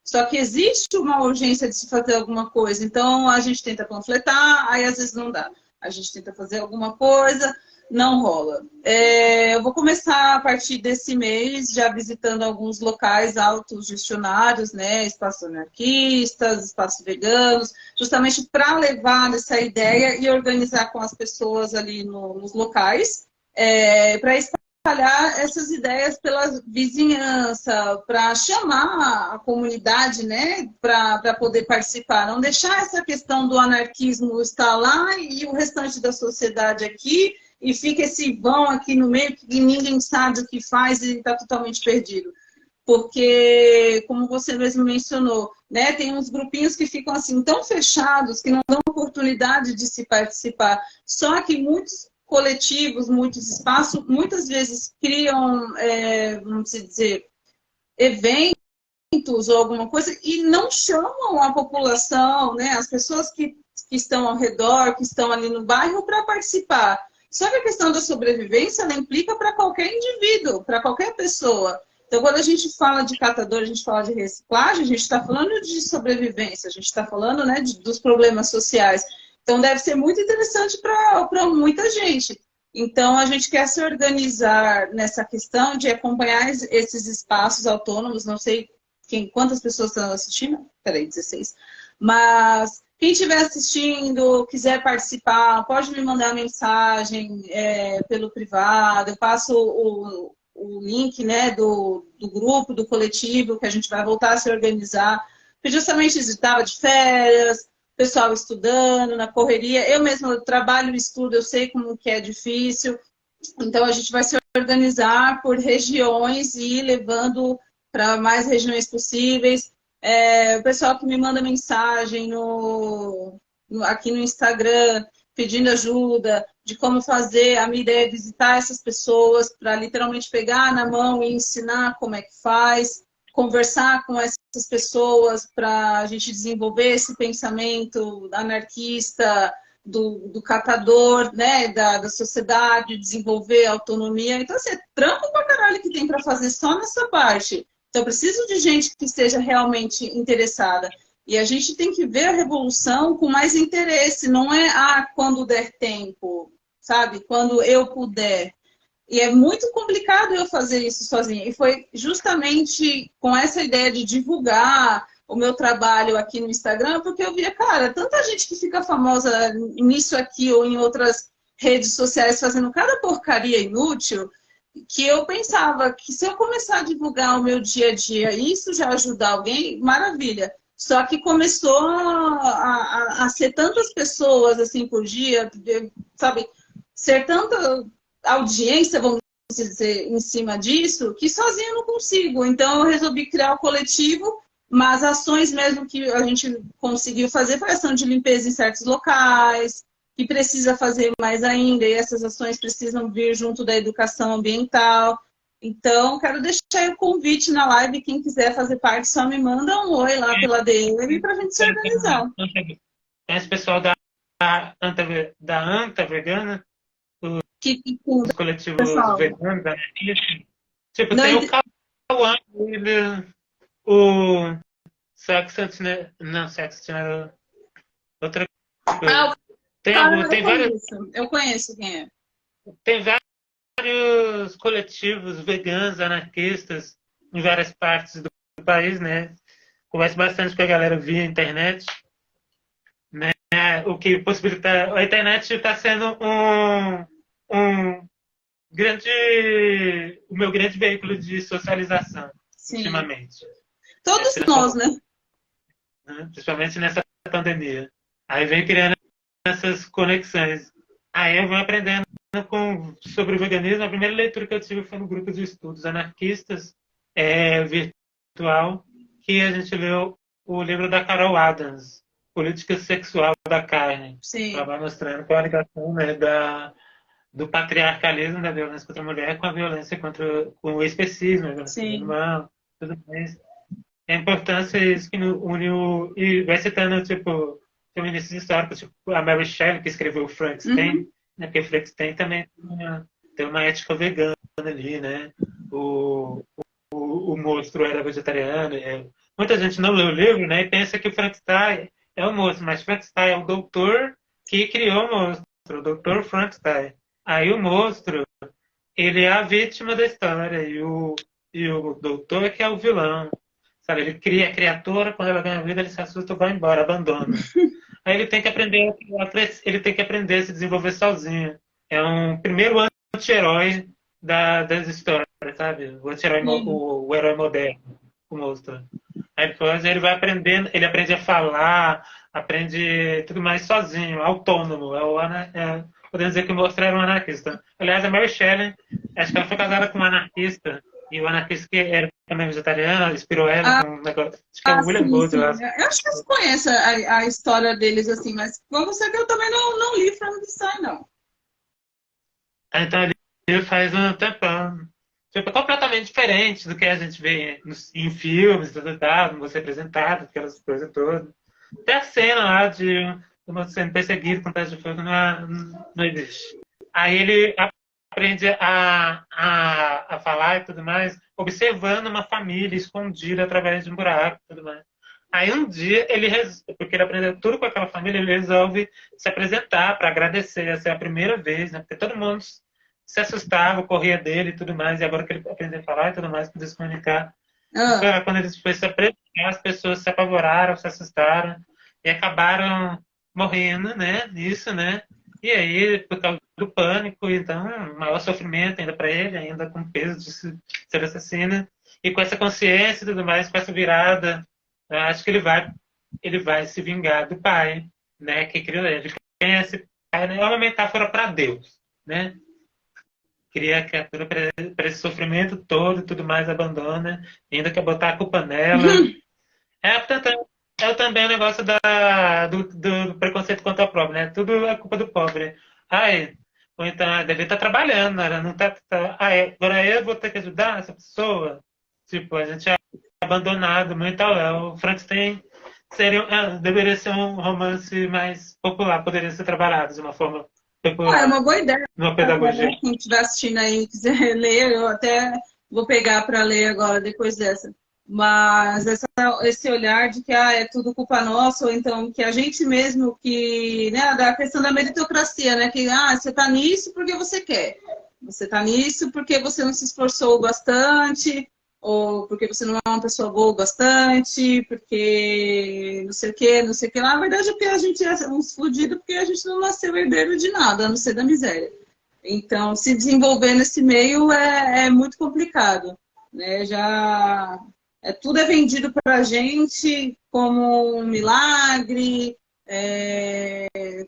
Speaker 2: Só que existe uma urgência de se fazer alguma coisa. Então, a gente tenta panfletar, aí às vezes não dá. A gente tenta fazer alguma coisa, não rola. Eu vou começar a partir desse mês, já visitando alguns locais autogestionários, né? Espaços anarquistas, espaços veganos, justamente para levar essa ideia e organizar com as pessoas ali nos locais, para espalhar essas ideias pela vizinhança, para chamar a comunidade, né, para poder participar. Não deixar essa questão do anarquismo estar lá e o restante da sociedade aqui, e fica esse vão aqui no meio que ninguém sabe o que faz e está totalmente perdido. Porque, como você mesmo mencionou, né, tem uns grupinhos que ficam assim tão fechados que não dão oportunidade de se participar. Só que muitos coletivos, muitos espaços, muitas vezes criam, vamos dizer, eventos ou alguma coisa e não chamam a população, né, as pessoas que estão ao redor, que estão ali no bairro para participar. Só que a questão da sobrevivência, ela implica para qualquer indivíduo, para qualquer pessoa. Então, quando a gente fala de catador, a gente fala de reciclagem, a gente está falando de sobrevivência, a gente está falando, né, dos problemas sociais. Então, deve ser muito interessante para muita gente. Então, a gente quer se organizar nessa questão de acompanhar esses espaços autônomos. Não sei quantas pessoas estão assistindo. Peraí, 16. Mas quem estiver assistindo, quiser participar, pode me mandar mensagem pelo privado. Eu passo o link, né, do grupo, do coletivo, que a gente vai voltar a se organizar. Porque justamente estava de férias, pessoal estudando, na correria. Eu mesma trabalho e estudo, eu sei como que é difícil. Então, a gente vai se organizar por regiões e ir levando para mais regiões possíveis. O pessoal que me manda mensagem aqui no Instagram, pedindo ajuda de como fazer, a minha ideia é visitar essas pessoas para literalmente pegar na mão e ensinar como é que faz, conversar com essas pessoas para a gente desenvolver esse pensamento anarquista, do catador, né, da sociedade, desenvolver autonomia. Então, assim, é trampo pra caralho que tem para fazer só nessa parte. Então, eu preciso de gente que esteja realmente interessada. E a gente tem que ver a revolução com mais interesse, não é quando der tempo, sabe? Quando eu puder. E é muito complicado eu fazer isso sozinha. E foi justamente com essa ideia de divulgar o meu trabalho aqui no Instagram, porque eu via, cara, tanta gente que fica famosa nisso aqui ou em outras redes sociais fazendo cada porcaria inútil, que eu pensava que se eu começar a divulgar o meu dia a dia e isso já ajudar alguém, maravilha. Só que começou a ser tantas pessoas assim por dia, sabe? Ser tanta audiência, vamos dizer, em cima disso, que sozinha eu não consigo. Então eu resolvi criar o coletivo, mas ações mesmo que a gente conseguiu fazer foi ação de limpeza em certos locais, que precisa fazer mais ainda, e essas ações precisam vir junto da educação ambiental. Então, quero deixar aí o convite na live, quem quiser fazer parte, só me manda um oi lá pela DM para a gente se organizar.
Speaker 1: Tem esse pessoal da Anta Vegana, os coletivos
Speaker 2: Pessoal,
Speaker 1: veganos, anarquistas. Tipo,
Speaker 2: não
Speaker 1: tem o
Speaker 2: ent...
Speaker 1: Cauã, o Sexo Sentinela, não, Sexo Sentinela, outra
Speaker 2: Ah,
Speaker 1: coisa.
Speaker 2: o cara,
Speaker 1: Tem vários,
Speaker 2: eu conheço quem é.
Speaker 1: tem vários coletivos veganos, anarquistas, em várias partes do país, né? Converso bastante com a galera via internet, né? O que possibilita. A internet está sendo um grande. O meu grande veículo de socialização,
Speaker 2: Sim.
Speaker 1: ultimamente.
Speaker 2: Todos nós, né?
Speaker 1: Né? Principalmente nessa pandemia. Aí vem criando essas conexões. Aí eu vou aprendendo sobre o veganismo. A primeira leitura que eu tive foi no grupo de estudos anarquistas virtual, que a gente leu o livro da Carol Adams, Política Sexual da Carne. Ela
Speaker 2: Sim,
Speaker 1: vai mostrando qual a ligação, né, do patriarcalismo da violência contra a mulher com a violência com o especismo, a violência contra o
Speaker 2: sim.
Speaker 1: animal, tudo mais. A importância é isso que une e vai citando, tipo, feministas históricos, tipo a Mary Shelley, que escreveu o Frankenstein,
Speaker 2: Uhum.
Speaker 1: né, porque Frankenstein também tem uma ética vegana ali, né? O monstro era vegetariano. Muita gente não lê o livro, né, e pensa que o Frankenstein é o monstro, mas Frankenstein é o doutor que criou o monstro, o doutor Frankenstein. Aí o monstro, ele é a vítima da história, e o doutor é que é o vilão. Sabe, ele cria a criatura, quando ela ganha vida, ele se assusta, vai embora, abandona. Aí ele tem que aprender, ele tem que aprender a se desenvolver sozinho. É um primeiro anti-herói das histórias, sabe? O anti-herói,
Speaker 2: Sim.
Speaker 1: o herói moderno, o monstro. Aí depois ele vai aprendendo, ele aprende a falar, aprende tudo mais sozinho, autônomo. Podemos dizer que o monstro era um anarquista. Aliás, a Mary Shelley, acho que ela foi casada com um anarquista, e o anarquista que era também vegetariano, inspirou ela com um negócio. Acho que é o William
Speaker 2: Sim,
Speaker 1: Booth, eu
Speaker 2: sim.
Speaker 1: acho.
Speaker 2: Eu acho que eu conheço a história deles, assim, mas como você viu, eu também não li Frankenstein, não.
Speaker 1: Então ele faz um tempão. Tipo, completamente diferente do que a gente vê em filmes, tudo tal, não você apresentado, aquelas coisas todas. Até a cena lá de uma sendo perseguido com peça de fogo não existe. Aí ele aprende a falar e tudo mais, observando uma família escondida através de um buraco e tudo mais. Aí um dia, porque ele aprendeu tudo com aquela família, ele resolve se apresentar para agradecer. Essa é a primeira vez, né? Porque todo mundo se assustava, corria dele e tudo mais, e agora que ele aprendeu a falar e tudo mais, podia se comunicar.
Speaker 2: Ah,
Speaker 1: Quando ele foi se apresentar, as pessoas se apavoraram, se assustaram e acabaram morrendo, né? Nisso, né? E aí, por causa do pânico, então maior sofrimento ainda para ele, ainda com o peso de ser assassino. E com essa consciência e tudo mais, com essa virada, eu acho que ele vai se vingar do pai, né, que criou ele. Quem é esse pai, né? É uma metáfora para Deus, né? Cria a criatura para esse sofrimento todo e tudo mais, abandona, ainda quer botar a culpa nela. Portanto, é também o negócio do preconceito contra o pobre, né? Tudo é culpa do pobre. Ai, ou então, deve estar trabalhando, ela não agora eu vou ter que ajudar essa pessoa. Tipo, a gente é abandonado, muito o Frankenstein deveria ser um romance mais popular, poderia ser trabalhado de uma forma
Speaker 2: É
Speaker 1: popular,
Speaker 2: uma boa ideia.
Speaker 1: numa pedagogia.
Speaker 2: Quem estiver assistindo aí e quiser ler, eu até vou pegar para ler agora, depois dessa. Mas esse olhar de que é tudo culpa nossa, ou então que a gente mesmo que, né, da questão da meritocracia, né, que você está nisso porque você quer. Você está nisso porque você não se esforçou bastante, ou porque você não é uma pessoa boa o bastante, porque não sei o que, não sei o que lá. Na verdade, é porque a gente é uns fodidos, porque a gente não nasceu herdeiro de nada, a não ser da miséria. Então, se desenvolver nesse meio é muito complicado, né? Tudo é vendido para a gente como um milagre,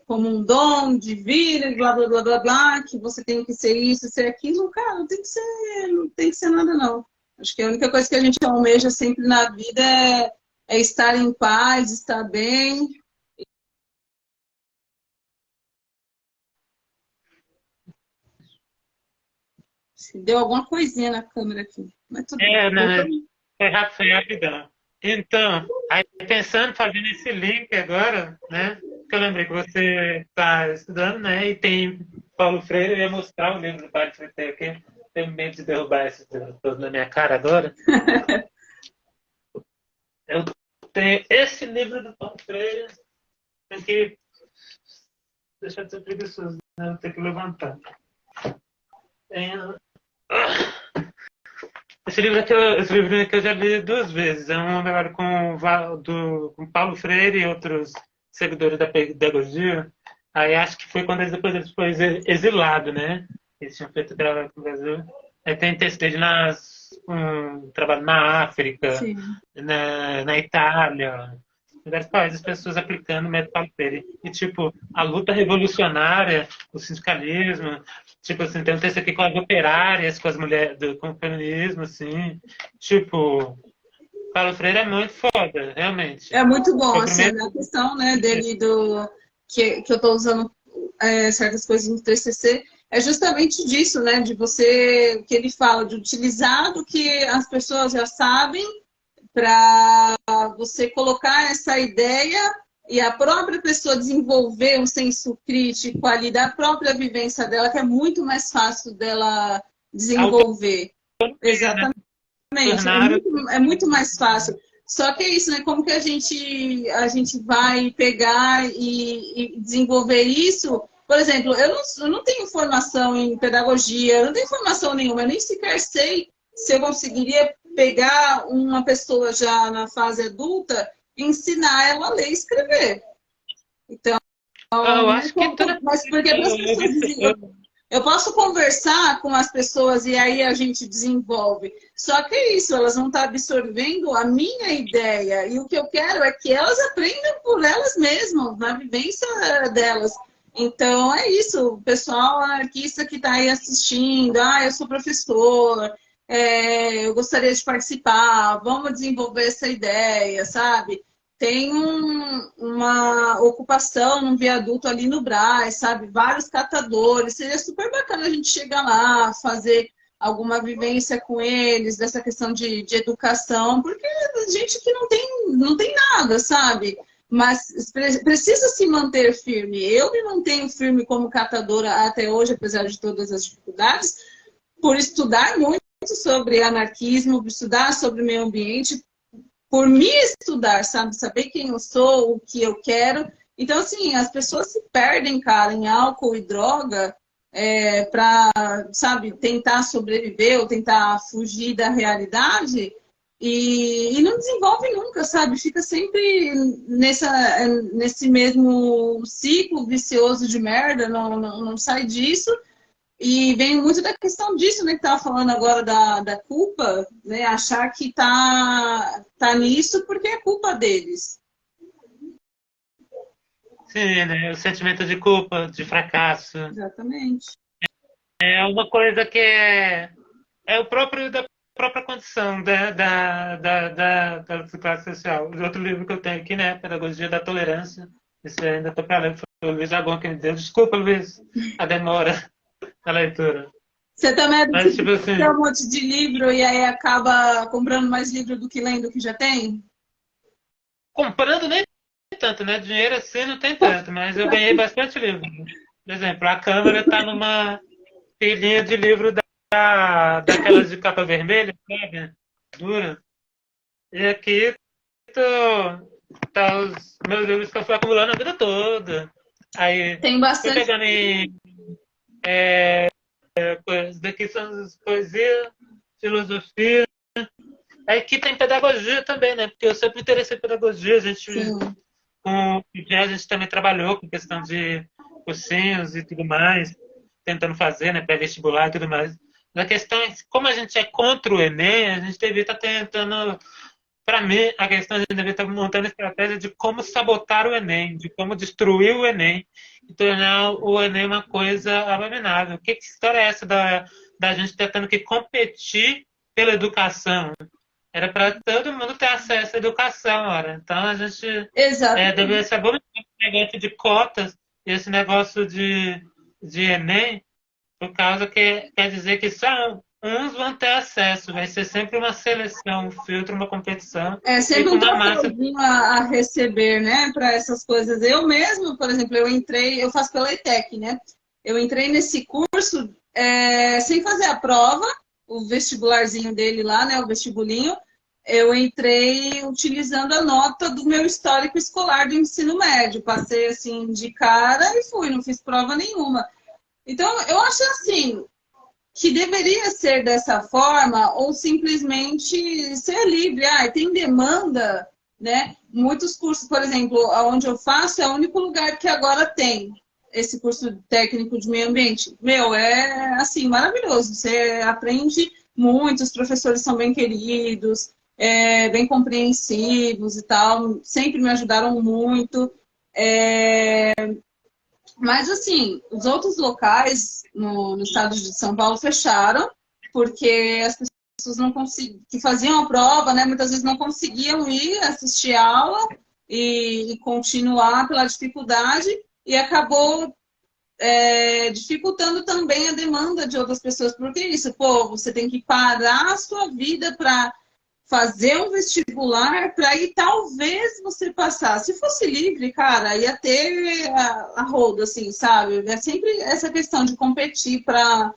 Speaker 2: como um dom divino, blá, blá, blá, blá, blá, que você tem que ser isso, ser aquilo. Cara, não tem que ser nada, não. Acho que a única coisa que a gente almeja sempre na vida é estar em paz, estar bem. Deu alguma coisinha na câmera aqui, mas tudo bem.
Speaker 1: Né? Foi rapidão. Então, aí pensando, fazendo esse link agora, né? Que eu lembrei que você está estudando, né? E tem Paulo Freire, eu ia mostrar o livro do Paulo Freire aqui. Tenho medo de derrubar esse todo na minha cara agora. Eu tenho esse livro do Paulo Freire, tem que deixar de ser preguiçoso, né? Eu tenho que levantar. Esse livro aqui eu já li 2 vezes. É um trabalho com Paulo Freire e outros seguidores da pedagogia. Aí acho que foi quando depois ele foi exilado, né? Eles tinham feito trabalho com o Brasil. Aí tem texto dele trabalho na África, na Itália, em vários países, pessoas aplicando o método Paulo Freire. E, tipo, a luta revolucionária, o sindicalismo, tipo assim, tem um texto aqui com as operárias, com as mulheres, com o feminismo, assim. Tipo, Paulo Freire é muito foda, realmente.
Speaker 2: É muito bom, assim, a questão, né, dele que eu estou usando certas coisas no TCC, é justamente disso, né, de você, que ele fala, de utilizar do que as pessoas já sabem para você colocar essa ideia e a própria pessoa desenvolver um senso crítico ali da própria vivência dela, que é muito mais fácil dela desenvolver. Exatamente. É muito mais fácil. Só que é isso, né? Como que a gente vai pegar e desenvolver isso? Por exemplo, eu não tenho formação em pedagogia, eu não tenho formação nenhuma, eu nem sequer sei se eu conseguiria pegar uma pessoa já na fase adulta e ensinar ela a ler e escrever. Então,
Speaker 1: eu acho que
Speaker 2: mas porque para as pessoas eu posso conversar com as pessoas e aí a gente desenvolve. Só que é isso, elas vão estar absorvendo a minha ideia. E o que eu quero é que elas aprendam por elas mesmas, na vivência delas. Então é isso, o pessoal anarquista que está aí assistindo, eu sou professor, eu gostaria de participar, vamos desenvolver essa ideia, sabe? Tem uma ocupação num viaduto ali no Brás, sabe? Vários catadores. Seria super bacana a gente chegar lá, fazer alguma vivência com eles, dessa questão de educação, porque é gente que não tem nada, sabe? Mas precisa se manter firme. Eu me mantenho firme como catadora até hoje, apesar de todas as dificuldades, por estudar muito sobre anarquismo, por estudar sobre meio ambiente, por me estudar, sabe? Saber quem eu sou, o que eu quero. Então, assim, as pessoas se perdem, cara, em álcool e droga para, sabe, tentar sobreviver ou tentar fugir da realidade. e não desenvolve nunca, sabe? Fica sempre nesse mesmo ciclo vicioso de merda, não sai disso. E vem muito da questão disso, né, que estava falando agora da culpa, né? Achar que tá nisso porque é culpa deles.
Speaker 1: Sim, né? O sentimento de culpa, de fracasso.
Speaker 2: Exatamente.
Speaker 1: É uma coisa que é o próprio da própria condição da classe social. O outro livro que eu tenho aqui, né? Pedagogia da Tolerância. Esse eu ainda estou para ler, foi o Luiz Agon que me deu. Desculpa, Luiz, a demora na leitura.
Speaker 2: Você também é do
Speaker 1: Mas,
Speaker 2: tipo
Speaker 1: tipo
Speaker 2: que tem
Speaker 1: assim,
Speaker 2: um monte de livro e aí acaba comprando mais livro do que lendo o que já tem?
Speaker 1: comprando nem tanto, né? Dinheiro assim não tem tanto, mas eu ganhei bastante livro. Por exemplo, a Câmara está numa pilhinha de livro daquelas de capa vermelha, sabe? Dura. E aqui tô, tá os meus livros que eu fui acumulando a vida toda. Aí
Speaker 2: Tem
Speaker 1: fui
Speaker 2: bastante.
Speaker 1: pegando em coisas. Daqui são as poesia, filosofia. Aí aqui tem pedagogia também, né? Porque eu sempre me interessei em pedagogia. A gente,
Speaker 2: Sim,
Speaker 1: com o a gente também trabalhou com questão de cursinhos e tudo mais, tentando fazer, né? Pré-vestibular e tudo mais. Mas a questão é, como a gente é contra o Enem, a gente devia estar tentando. Para mim, a questão de devia estar montando estratégia de como sabotar o Enem, de como destruir o Enem e tornar o Enem uma coisa abominável. Que história é essa da gente tentando que competir pela educação? Era para todo mundo ter acesso à educação, ora. Então a gente deveria
Speaker 2: exatamente.
Speaker 1: se abominar esse negócio de cotas, esse negócio de Enem, por causa que quer dizer que só uns vão ter acesso, vai ser sempre uma seleção, um filtro, uma competição,
Speaker 2: É
Speaker 1: e
Speaker 2: sempre
Speaker 1: com
Speaker 2: um
Speaker 1: uma massa.
Speaker 2: troféuzinho a receber, né, para essas coisas. Eu mesmo, por exemplo, eu faço pela ETEC, né? Eu entrei nesse curso sem fazer a prova, o vestibularzinho dele lá, né, o vestibulinho. Eu entrei utilizando a nota do meu histórico escolar do ensino médio. Passei assim de cara e fui, não fiz prova nenhuma. Então, eu acho assim, que deveria ser dessa forma ou simplesmente ser livre. Ah, tem demanda, né? Muitos cursos, por exemplo, onde eu faço é o único lugar que agora tem esse curso técnico de meio ambiente. Meu, é assim, maravilhoso. Você aprende muito, os professores são bem queridos, bem compreensivos e tal, sempre me ajudaram muito. É, mas, assim, os outros locais no estado de São Paulo fecharam, porque as pessoas não conseguiam, que faziam a prova, né, muitas vezes não conseguiam ir assistir a aula e continuar pela dificuldade, e acabou dificultando também a demanda de outras pessoas. Porque é isso, pô, você tem que parar a sua vida para fazer um vestibular para aí talvez você passar. Se fosse livre, cara, ia ter a roda, assim, sabe? É sempre essa questão de competir para.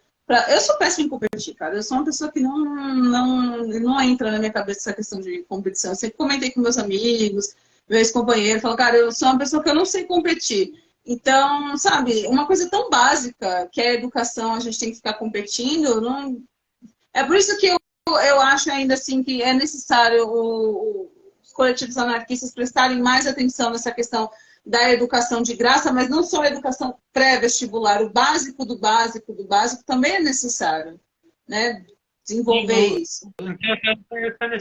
Speaker 2: Eu sou péssima em competir, cara. Eu sou uma pessoa que não entra na minha cabeça essa questão de competição. Eu sempre comentei com meus amigos, meus companheiros, falo, cara, eu sou uma pessoa que eu não sei competir. Então, sabe, uma coisa tão básica que é a educação, a gente tem que ficar competindo, não... É por isso que eu acho ainda assim que é necessário os coletivos anarquistas prestarem mais atenção nessa questão da educação de graça, mas não só a educação pré-vestibular, o básico do básico do básico também é necessário, né? Desenvolver isso.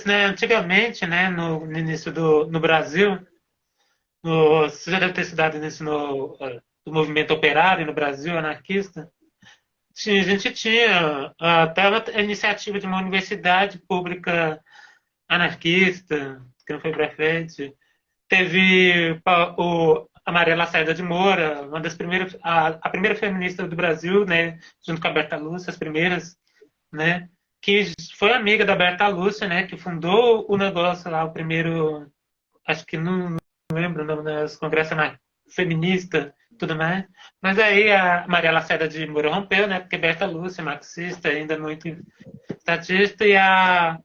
Speaker 1: Né, antigamente, né, no início no Brasil, você já deve ter estudado nisso do movimento operário no Brasil, anarquista. Sim, a gente tinha até uma iniciativa de uma universidade pública anarquista, que não foi para frente. Teve a Maria Lacerda de Moura, uma das primeiras, a primeira feminista do Brasil, né, junto com a Berta Lúcia, as primeiras, né, que foi amiga da Berta Lúcia, né, que fundou o negócio lá, o primeiro, acho que não lembro o nome das congresso feminista, tudo mais. Mas aí a Maria Lacerda de Moura rompeu, né, porque Berta Lúcia, marxista, ainda muito estatista, e a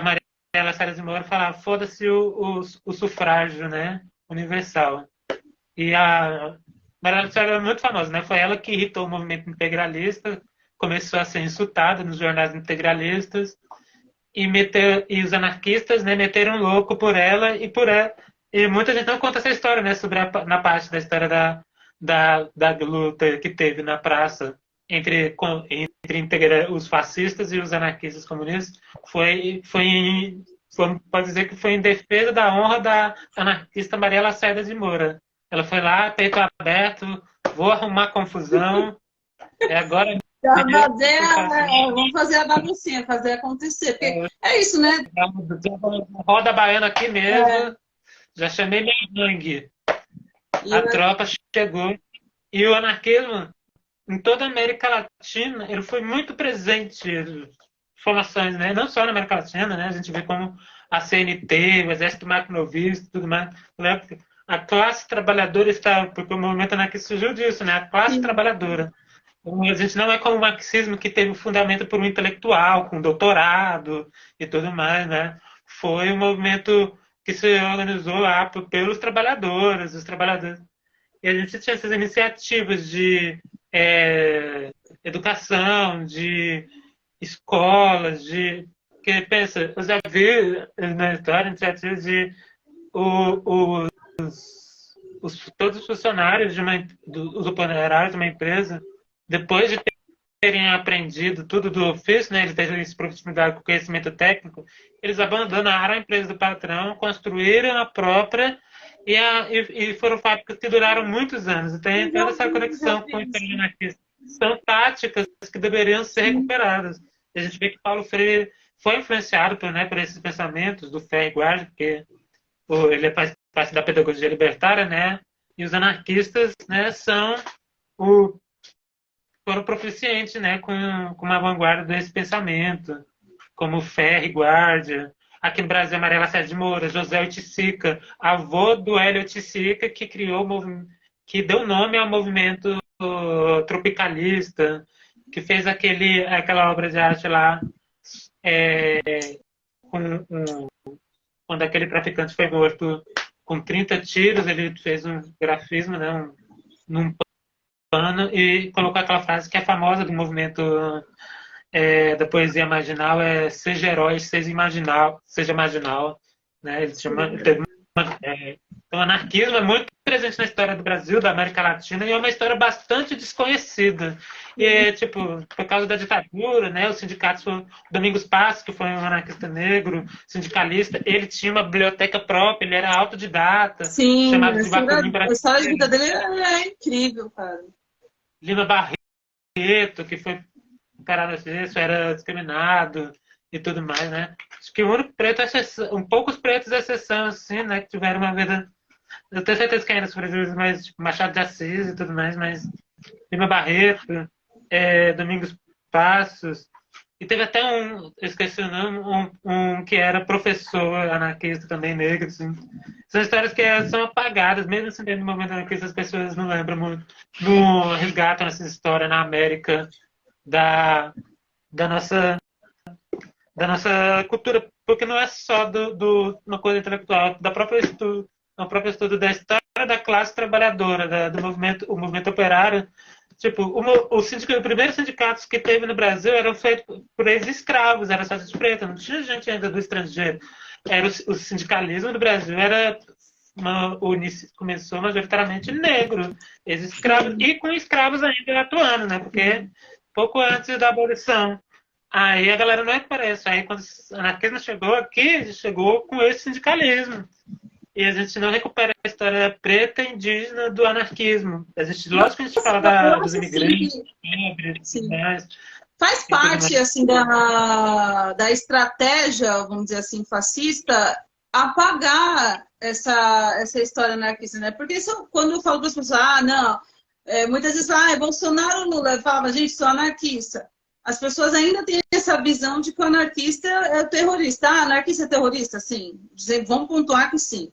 Speaker 1: Maria Lacerda de Moura falava, foda-se o sufrágio, né, universal. E a Maria Lacerda é muito famosa, né? Foi ela que irritou o movimento integralista, começou a ser insultada nos jornais integralistas, e os anarquistas, né, meteram louco por ela e por ela. E muita gente não conta essa história, né, sobre na parte da história da luta que teve na praça entre os fascistas e os anarquistas comunistas. Pode dizer que foi em defesa da honra da anarquista Maria Lacerda de Moura. Ela foi lá, peito aberto, vou arrumar confusão. Agora
Speaker 2: vamos fazer a baguncinha, fazer acontecer. Porque é isso, né?
Speaker 1: Roda baiana aqui mesmo. Já chamei minha gangue. A tropa chegou. E o anarquismo, em toda a América Latina, ele foi muito presente. Formações, né? Não só na América Latina, né? A gente vê como a CNT, o Exército Marco-Novista, tudo mais. A classe trabalhadora está, porque o movimento anarquista surgiu disso, né? A classe trabalhadora. A gente não é como o marxismo, que teve fundamento por um intelectual, com doutorado e tudo mais, né? Foi um movimento que se organizou lá pelos trabalhadores, os trabalhadores. E a gente tinha essas iniciativas de educação, de escolas, que pensa, eu já vi na história iniciativas de todos os funcionários os operários de uma empresa, depois de terem aprendido tudo do ofício, né, eles terem se profissionalizado com conhecimento técnico, eles abandonaram a empresa do patrão, construíram a própria e foram fábricas que duraram muitos anos. E tem toda essa conexão com o Império Anarquista. São táticas que deveriam ser recuperadas. E a gente vê que Paulo Freire foi influenciado por esses pensamentos do fé e guarda, porque ele é parte da pedagogia libertária, né? E os anarquistas, né, foram proficientes, né, com uma vanguarda desse pensamento, como Ferro e Guardia. Aqui no Brasil, Maria Lacerda de Moura, José Oiticica, avô do Hélio Oiticica, que deu nome ao movimento tropicalista, que fez aquela obra de arte lá, quando aquele traficante foi morto com 30 tiros, ele fez um grafismo, né, num pano, e colocou aquela frase que é famosa do movimento da poesia marginal, seja herói, seja marginal, né? Então, o anarquismo é muito presente na história do Brasil, da América Latina, e é uma história bastante desconhecida. E, por causa da ditadura, né, os sindicatos, o Domingos Passos, que foi um anarquista negro, sindicalista, ele tinha uma biblioteca própria, ele era autodidata,
Speaker 2: Sim,
Speaker 1: chamado de Bacurim
Speaker 2: a história de vida dele é incrível, cara.
Speaker 1: Lima Barreto, que foi encarado assim, isso era discriminado e tudo mais, né? Acho que o único preto, poucos pretos exceção, assim, né, que tiveram uma vida. Eu tenho certeza que ainda sobreviveu, mas tipo, Machado de Assis e tudo mais, mas Lima Barreto, Domingos Passos, e teve até eu esqueci o nome, um que era professor anarquista também, negro, assim. São histórias que são apagadas, mesmo assim, no momento anarquista, as pessoas não lembram muito, não resgatam essa história na América da nossa cultura, porque não é só uma coisa intelectual, do próprio estudo da história da classe trabalhadora, do movimento, o movimento operário. O primeiro sindicatos que teve no Brasil eram feitos por ex-escravos, era só de preta, não tinha gente ainda do estrangeiro. O sindicalismo do Brasil começou majoritariamente negro, ex-escravos, e com escravos ainda atuando, né? Porque pouco antes da abolição. Aí a galera não aparece. Aí quando o anarquismo chegou aqui, chegou com esse sindicalismo. E a gente não recupera a história preta e indígena do anarquismo. Lógico que a gente fala dos imigrantes, mas
Speaker 2: faz parte assim da estratégia, vamos dizer assim, fascista, apagar essa história anarquista, né? Porque quando eu falo para as pessoas, não, muitas vezes Bolsonaro ou Lula, eu falava, gente, sou anarquista. As pessoas ainda têm essa visão de que o anarquista é o terrorista. Anarquista é terrorista? Sim. Vamos pontuar que sim.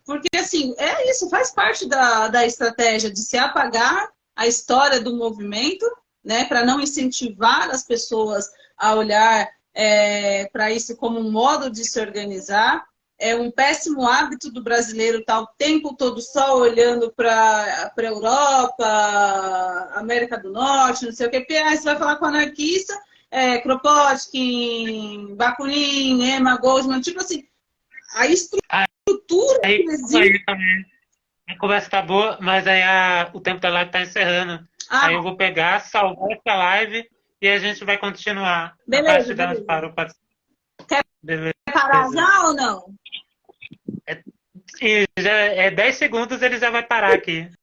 Speaker 2: Porque, assim, é isso, faz parte da estratégia de se apagar a história do movimento, né, para não incentivar as pessoas a olhar para isso como um modo de se organizar. É um péssimo hábito do brasileiro estar o tempo todo só olhando para a Europa, América do Norte, não sei o quê. Porque você vai falar com o anarquista, Kropotkin, Bakunin, Emma Goldman, tipo assim, a estrutura
Speaker 1: Aí,
Speaker 2: que existe.
Speaker 1: a conversa tá boa, mas aí o tempo da live tá encerrando. Aí eu
Speaker 2: Ah,
Speaker 1: vou pegar, salvar essa live e a gente vai continuar a
Speaker 2: beleza,
Speaker 1: partir da onde
Speaker 2: beleza.
Speaker 1: parou.
Speaker 2: Quer parar
Speaker 1: Beleza.
Speaker 2: já ou não?
Speaker 1: E já é 10 segundos, ele já vai parar aqui.